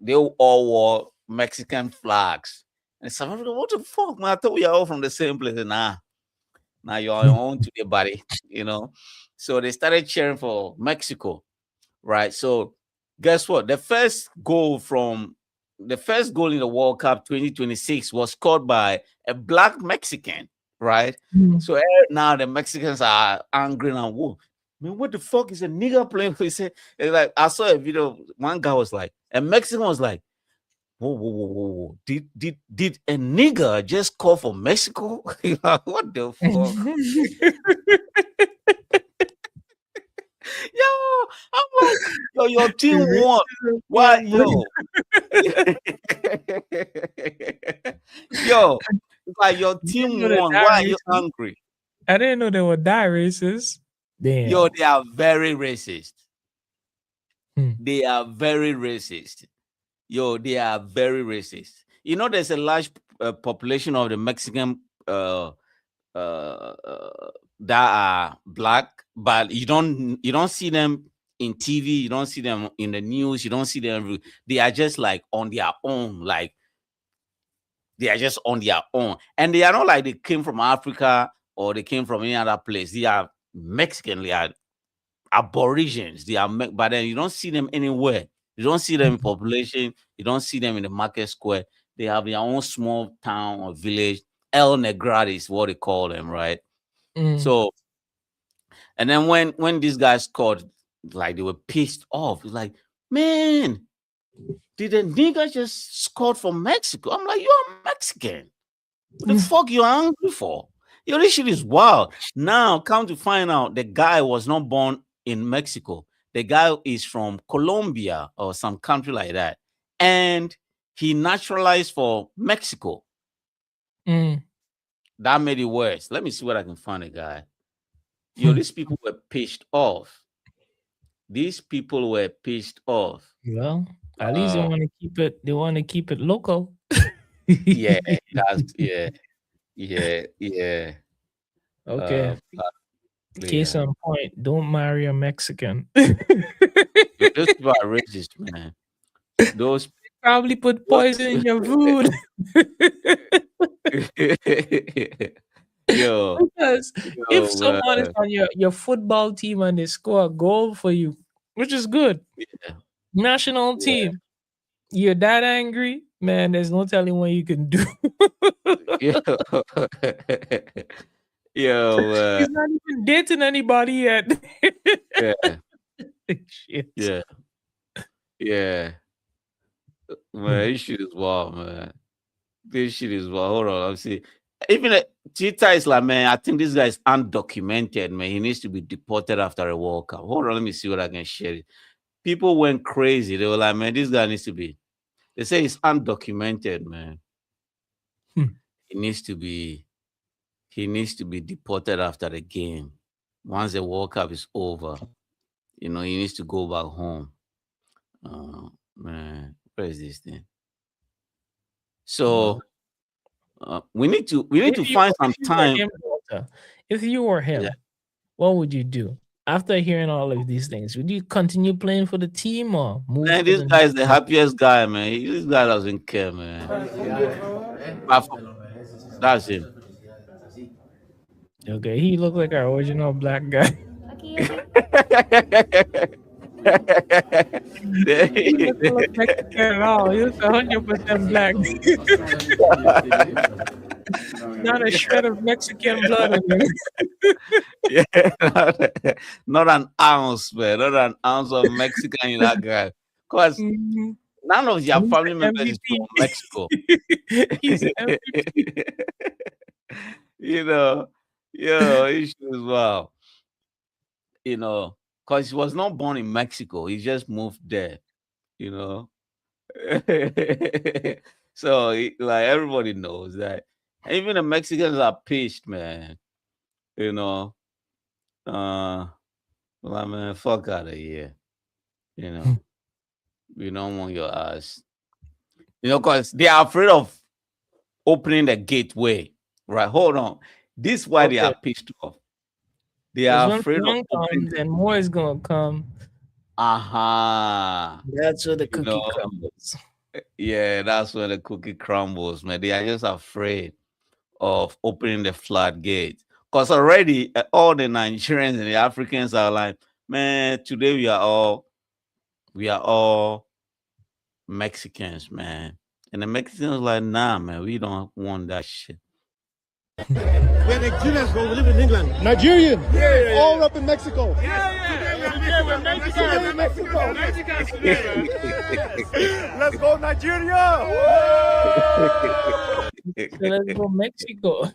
they all wore Mexican flags. And South Africa, what the fuck, man? I thought we are all from the same place. Nah, now you're on your own today, buddy. So they started cheering for Mexico, right? So guess what? The first goal in the World Cup 2026 was scored by a black Mexican, right? So now the Mexicans are angry and whoa, man, what the fuck is a nigga playing for? He said, it's like I saw a video. One guy was like, a Mexican was like, whoa, whoa, whoa, whoa, whoa. Did a nigga just call for Mexico? What the fuck? Yo, I'm like, yo, your team won. Why, yo? Yo, it's like your team won. Why are you angry? I didn't know they were that racist. Damn. Yo, they are very racist. They are very racist. Yo, they are very racist. You know, there's a large population of the Mexican that are black, but you don't see them in TV, you don't see them in the news, you don't see them. They are just like on their own, like they are just on their own, and they are not like they came from Africa or they came from any other place. They are Mexican, they are aborigines. They are, but then you don't see them anywhere. You don't see them in population. You don't see them in the market square. They have their own small town or village. El Negrada is what they call them, right? So, and then when these guys scored, like they were pissed off. It's like, man, did the nigga just scored for Mexico? I'm like, you're Mexican. What the fuck you angry for? Yo, this shit is wild. Now, come to find out, the guy was not born in Mexico. The guy is from Colombia or some country like that, and he naturalized for Mexico. That made it worse. Let me see what I can find a guy. Yo, these people were pissed off. These people were pissed off. Well, at least they want to keep it. They want to keep it local. Yeah, yeah. Okay. Case on point. Don't marry a Mexican. Those people are racist, man. Those probably put poison in your food. Because if someone is on your football team and they score a goal for you, which is good, national team, you're that angry, man. There's no telling what you can do. He's not even dating anybody yet. Shit. Yeah. Man, this shit is wild, man. This shit is wild. Hold on, let's see. even Tita is like, man, I think this guy is undocumented, man. He needs to be deported after a World Cup. Hold on, let me see what I can share it. People went crazy. They were like, man, this guy needs to be. They say he's undocumented, man. He needs to be. He needs to be deported after the game. Once the World Cup is over, he needs to go back home. Man, where is this thing? So we need to find some time. If you were him, what would you do after hearing all of these things? Would you continue playing for the team or move? Man, this guy is the happiest guy, man. This guy doesn't care, man. That's him. Okay, he looked like our original black guy. He doesn't look Mexican at all. He looks 100% black. Not a shred of Mexican blood in him. Yeah, not an ounce, man. Not an ounce of Mexican in that guy. Because none of your family members is from Mexico. He's MVP. Issues, wow. Because he was not born in Mexico. He just moved there, So, like, everybody knows that. Even the Mexicans are pissed, man. Well, man, fuck out of here. We don't want your ass. Because they are afraid of opening the gateway. Right, hold on. This is why they are pissed off. They are afraid of opening. Then more is gonna come. That's where the cookie crumbles. Yeah, that's where the cookie crumbles, man. They are just afraid of opening the floodgate. Because already all the Nigerians and the Africans are like, man, today we are all Mexicans, man. And the Mexicans are like, nah, man, we don't want that shit. Where the Nigerians go, we live in England. Nigerian? Yeah. All up in Mexico. We're Mexico. Let's go, Nigeria. Let's go, Mexico.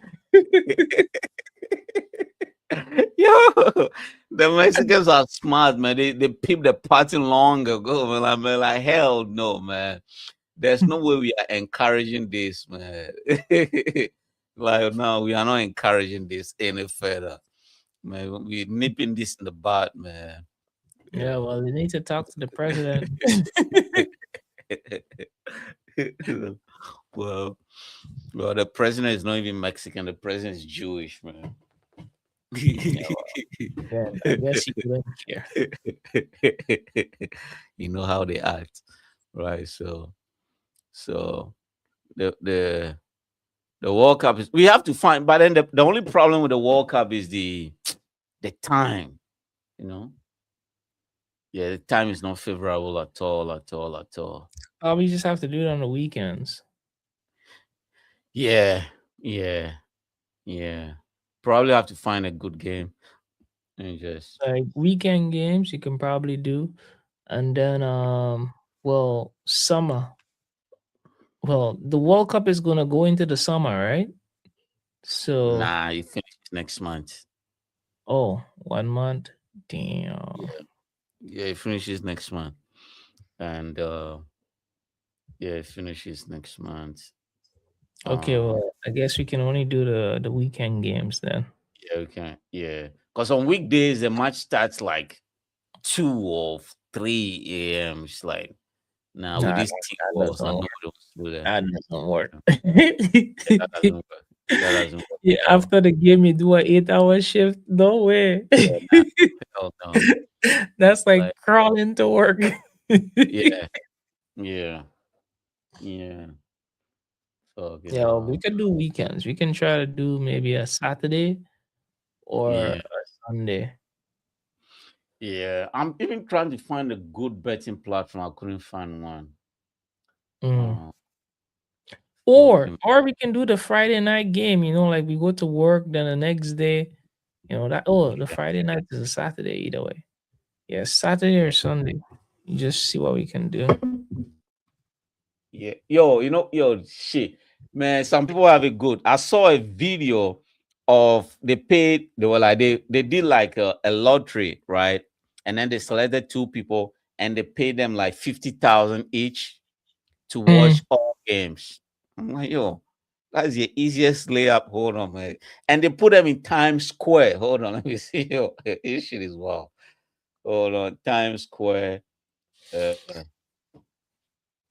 Yo, the Mexicans are smart, man. They peeped the party long ago, man. I'm like, hell no, man. There's no way we are encouraging this, man. Like, no, we are not encouraging this any further, man. We're nipping this in the bud, man. Yeah, well, they need to talk to the president. well, the president is not even Mexican. The president is Jewish, man. Yeah, I guess you don't care. You know how they act, right? So the World Cup is, we have to find, but then the only problem with the World Cup is the time, Yeah, the time is not favorable at all. We just have to do it on the weekends. Yeah. Probably have to find a good game and just like weekend games you can probably do, and then summer. Well, the World Cup is gonna go into the summer, right? So nah, you finish next month. Oh, 1 month. Damn. Yeah, it finishes next month, and it finishes next month. Okay, well, I guess we can only do the weekend games then. Yeah, we can. Yeah, because on weekdays the match starts like 2 or 3 a.m. It's like, nah, with these balls, I know that doesn't work. That doesn't work. Yeah, after the game, you do an 8-hour shift. No way. Hell no. That's like crawling to work. Yeah. So, Yeah, we could do weekends. We can try to do maybe a Saturday or a Sunday. Yeah, I'm even trying to find a good betting platform. I couldn't find one. Or we can do the Friday night game, like we go to work, then the next day, the Friday night is a Saturday either way. Yeah, Saturday or Sunday. You just see what we can do. Yeah. Yo, shit. Man, some people have it good. I saw a video of they were like they did like a lottery, right? And then they selected two people and they paid them like 50,000 each to Mm. watch all games. I'm like, yo, that's the easiest layup. Hold on, man. And they put them in Times Square. Hold on, let me see. Yo, this shit is wow. Hold on, Times Square. Uh,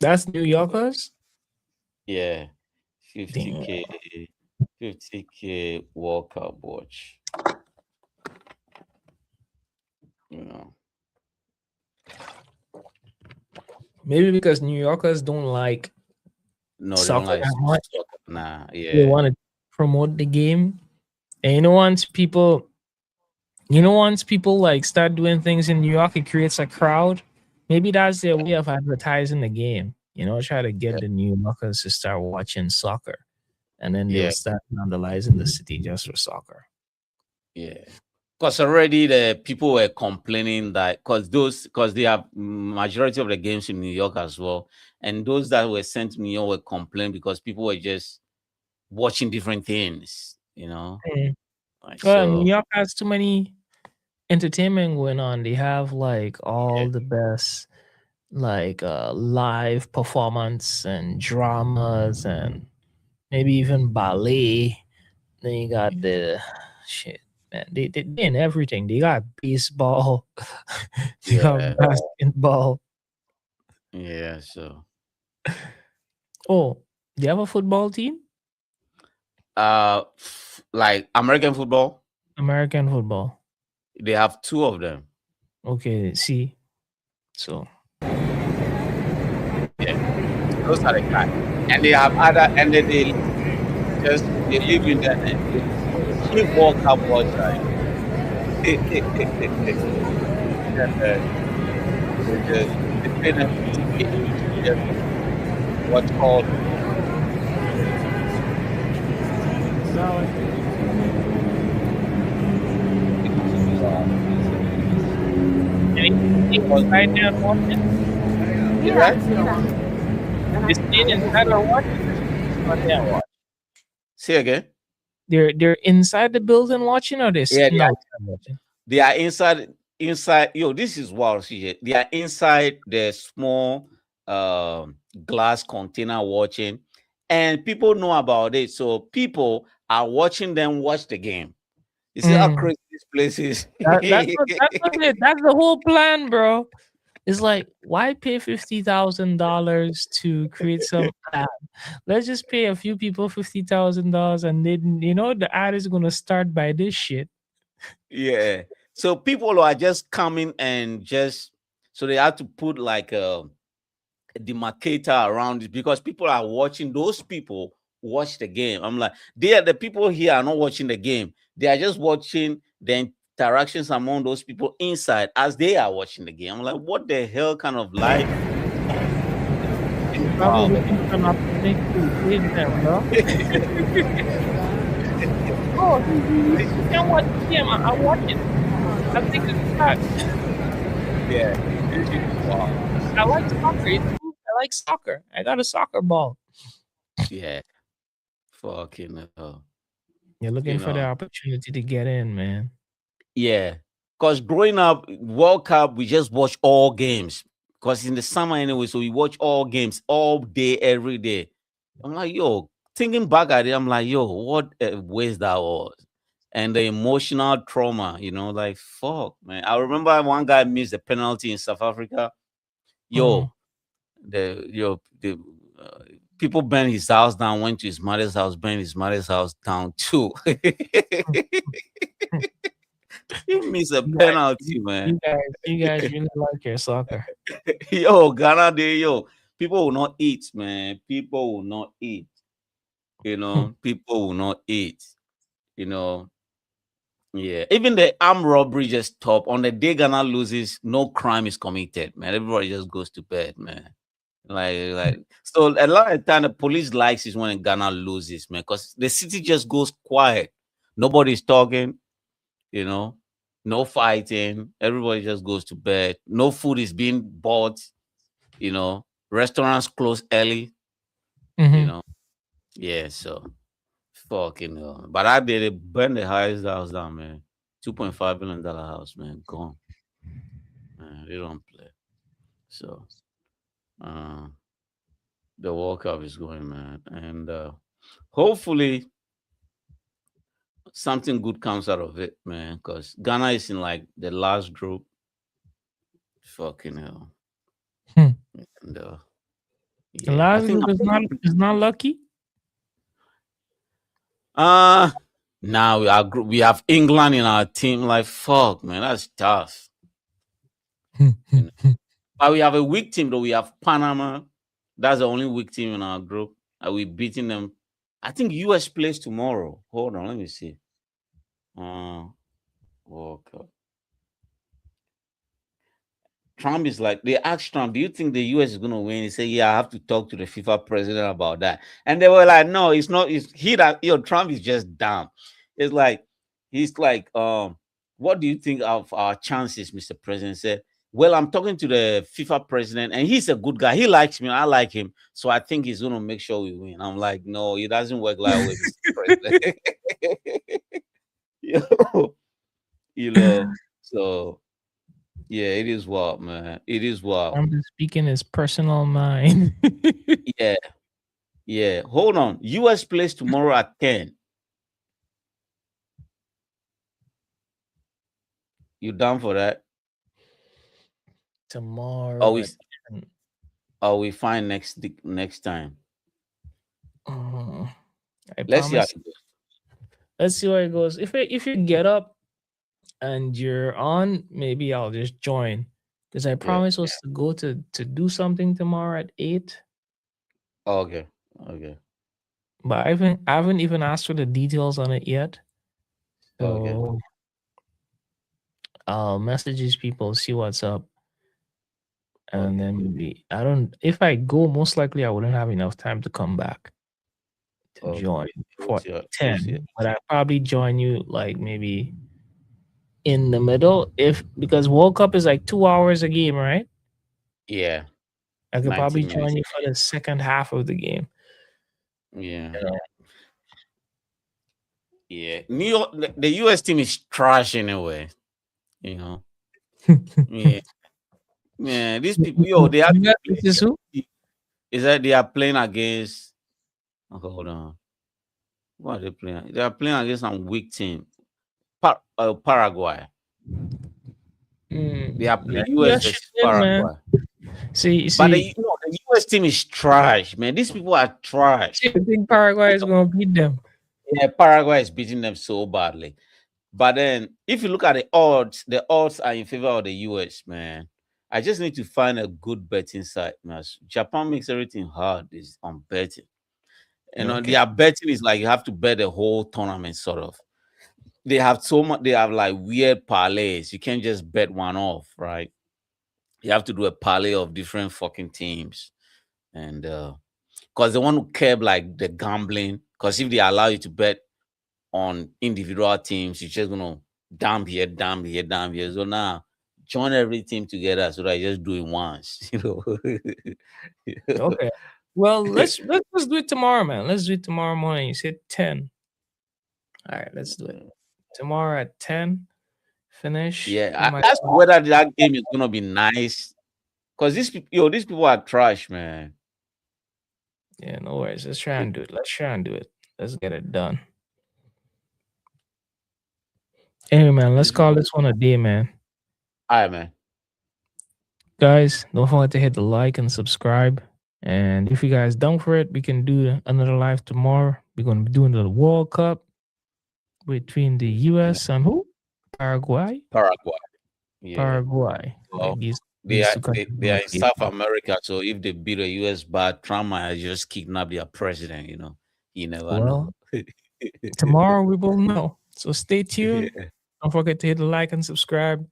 That's New Yorkers. yeah, Damn. 50K, 50K World Cup watch. You know, Maybe because New Yorkers don't like no, they don't soccer like that much. soccer. Nah, They yeah, want to promote the game. And once people like start doing things in New York, it creates a crowd. Maybe that's their way of advertising the game. Try to get the New Yorkers to start watching soccer, and then they'll yeah, start vandalizing the city just for soccer. yeah. Because already the people were complaining that because they have majority of the games in New York as well, and those that were sent to New York were complaining because people were just watching different things, Mm. Like Well, New so. York has too many entertainment going on. They have like Yeah, all the best like live performance and dramas and maybe even ballet. Then you got the shit, man. They in everything. They got baseball, they got yeah, basketball. yeah. So, Oh, they have a football team? like American football, American football. they have two of them. Okay, see. So Yeah, those are the guys, and they have other, and then they live in the cheap World Cup watcher. And they pay them 50K each to just watch all. anything inside there and watching? You right? They stayed inside or watching? Or they are watching? Say again. They're inside the building watching or they're Yeah, sitting outside watching? they are inside. Yo, this is wild shit. They are inside the small glass container watching, and people know about it. So people are watching them watch the game. You see how Mm. crazy this place is? That's it. That's the whole plan, bro. It's like, why pay $50,000 to create some ad? Let's just pay a few people $50,000, and then the ad is gonna start by this shit. Yeah. So people are just coming and just so they have to put like a demarcator around it because people are watching. Those people watch the game. I'm like, the people here are not watching the game. They are just watching the interactions among those people inside as they are watching the game. I'm like, what the hell kind of life? Probably looking for an opportunity to save them, bro. Oh, you can't watch the game. I watch it. I think it's hot. Yeah. Wow. I like soccer. I like soccer. I got a soccer ball. Yeah. Fucking hell. You're looking for the opportunity to get in, man. Yeah. Because growing up, World Cup, we just watch all games. Because in the summer anyway, so we watch all games all day, every day. I'm like, yo, thinking back at it, I'm like, yo, what a waste that was. And the emotional trauma, like, fuck, man. I remember one guy missed a penalty in South Africa. Yo, the people burned his house down, went to his mother's house, burned his mother's house down too. You miss a penalty, man. You guys really like your soccer. Yo, Ghana Day, yo. People will not eat, man. People will not eat. People will not eat. Yeah. Even the armed robbery just stop. On the day Ghana loses, no crime is committed, man. Everybody just goes to bed, man. Like so a lot of time the police likes is when Ghana loses, man, because the city just goes quiet. Nobody's talking, no fighting. Everybody just goes to bed. No food is being bought. Restaurants close early. Mhm. Yeah, so fucking hell. But I did it, burn the highest house down, man. $2.5 billion house, man. Gone. Man, they don't play. So uh the World Cup is going, man. And hopefully something good comes out of it, man. Because Ghana is in like the last group. Fucking hell. Hmm. And The yeah, I last think group is not lucky. now we have England in our team. Like fuck, man, that's tough. You know? But we have a weak team though. We have Panama. That's the only weak team in our group. And we beating them. I think US plays tomorrow. Hold on, let me see. World Cup. Trump is like, they asked Trump, do you think the US is going to win? He said, yeah, I have to talk to the FIFA president about that. And they were like, no, it's not. It's he that, Trump is just dumb. It's like, he's like, what do you think of our chances, Mr. President? Said, well, I'm talking to the FIFA president and he's a good guy. He likes me. I like him. So I think he's going to make sure we win. I'm like, no, it doesn't work like that way, Mr. President. So yeah, it is wild, man. It is wild. I'm just speaking his personal mind. Yeah. Yeah. Hold on. US plays tomorrow at 10. You down for that? Tomorrow. We find next time. I Let's see how promise. it goes. Let's see where it goes. If you get up and you're on, maybe I'll just join. Because I promised us to go to do something tomorrow at 8. Okay. But I haven't even asked for the details on it yet. So I'll message these people, see what's up. And then maybe if I go, most likely I wouldn't have enough time to come back to join for 10. But I'll probably join you like maybe in the middle, because World Cup is like 2 hours a game, right? Yeah. I could probably join you for the second half of the game. Yeah. New York, the US team is trash anyway. Yeah. Man, these people, they have is that they are playing against hold on. What are they playing? They are playing against some weak team. Paraguay. They are playing US versus Paraguay. See, but the US team is trash, man. These people are trash. I think Paraguay is going to beat them. Yeah, Paraguay is beating them so badly. But then, if you look at the odds are in favor of the US, man. I just need to find a good betting site, man. Japan makes everything hard is on betting. Their betting is like you have to bet the whole tournament, sort of. They have so much. They have like weird parlays. You can't just bet one off, right? You have to do a parlay of different fucking teams, and because they want to curb like the gambling. Because if they allow you to bet on individual teams, you're just gonna dump here. So now join every team together so that you just do it once, Okay. Well, let's do it tomorrow, man. Let's do it tomorrow morning. You said 10. All right, let's do it tomorrow at 10. Finish. Yeah, I ask whether that game is gonna be nice, because these people are trash, man. Yeah, no worries. Let's try and do it. Let's get it done. Anyway, man, let's call this one a day, man. All right, man. Guys, don't forget to hit the like and subscribe. And if you guys down for it, we can do another live tomorrow. We're going to be doing the World Cup between the US and who? Paraguay. Yeah. Paraguay. Well, they are in South America, so if they beat the US, but Trump might just kidnap their president. You never know. Tomorrow we will know. So stay tuned. Yeah. Don't forget to hit the like and subscribe.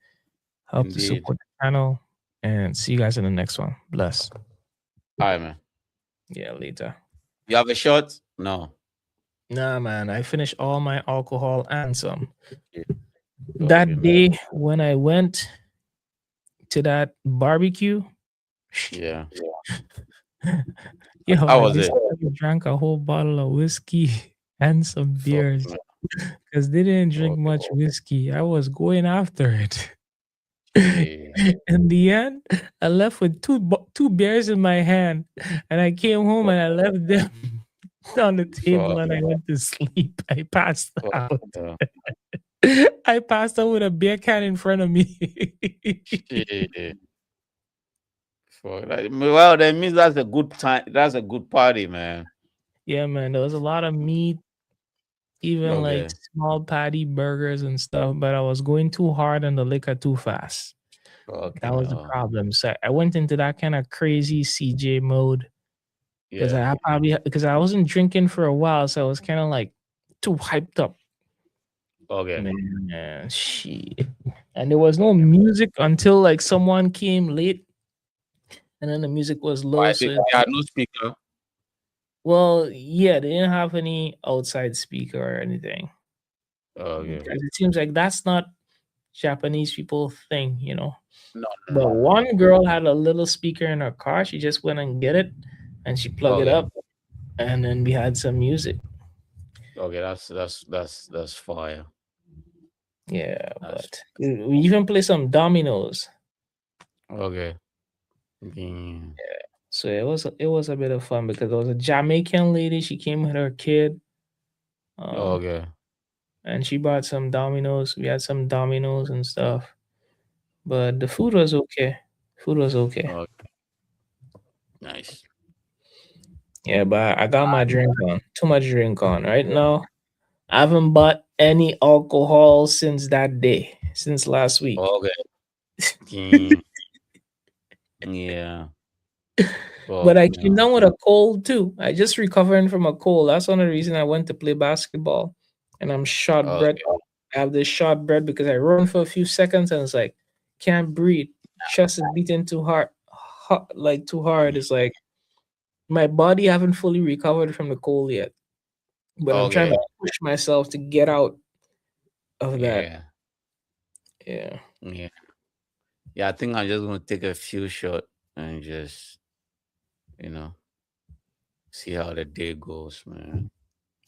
Help to support the channel. And see you guys in the next one. Bless. All right, man. Yeah, later. You have a shot? No. Nah, man. I finished all my alcohol and some. That day when I went to that barbecue. Yeah. How was it? probably drank a whole bottle of whiskey and some Fuck, beers man. because they didn't drink Okay. much whiskey. I was going after it. Yeah. In the end, I left with two beers in my hand, and I came home and I left them on the table, Fuck. and I went to sleep. I passed Fuck. out. Yeah. I passed out with a beer can in front of me. Shit. Fuck. Well, that means that's a good time. That's a good party, man. Yeah, man, there was a lot of meat, even like Okay. small patty burgers and stuff, but I was going too hard on the liquor too fast. That Fucking was the hell. problem. So I went into that kind of crazy CJ mode because Yeah. because I wasn't drinking for a while, so I was kind of like too hyped up. Okay. Man, shit. And there was no music until like someone came late, and then the music was low. Why So they had no speaker? well, yeah, they didn't have any outside speaker or anything. Okay. Because it seems like that's not Japanese people thing, you know. No. But one girl had a little speaker in her car. She just went and get it, and she plugged it Okay. up, and then we had some music. Okay, that's fire. Yeah, That's but we even play some dominoes. okay. Yeah. So it was a bit of fun because there was a Jamaican lady. She came with her kid, Okay. and she bought some dominoes. We had some dominoes and stuff, but the food was okay. Food was okay. Okay. Nice. Yeah, but I got my drink on. Too much drink on right now. I haven't bought any alcohol since that day, since last week. Okay. Yeah. But I Fuck, came down with a cold too. I just recovering from a cold. That's one of the reasons I went to play basketball. And I'm short breath. I have this short breath because I run for a few seconds and it's like can't breathe. Chest is beating too hard, like too hard. It's like my body haven't fully recovered from the cold yet. But I'm trying Okay. to push myself to get out of that. Yeah. Yeah. Yeah. Yeah, I think I'm just gonna take a few shots and just, see how the day goes, man.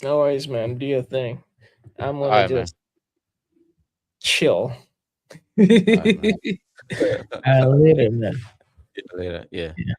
No worries, man. Do your thing. I'm All gonna right, man. just chill. All right, man. Later, man. Later. Yeah. Yeah.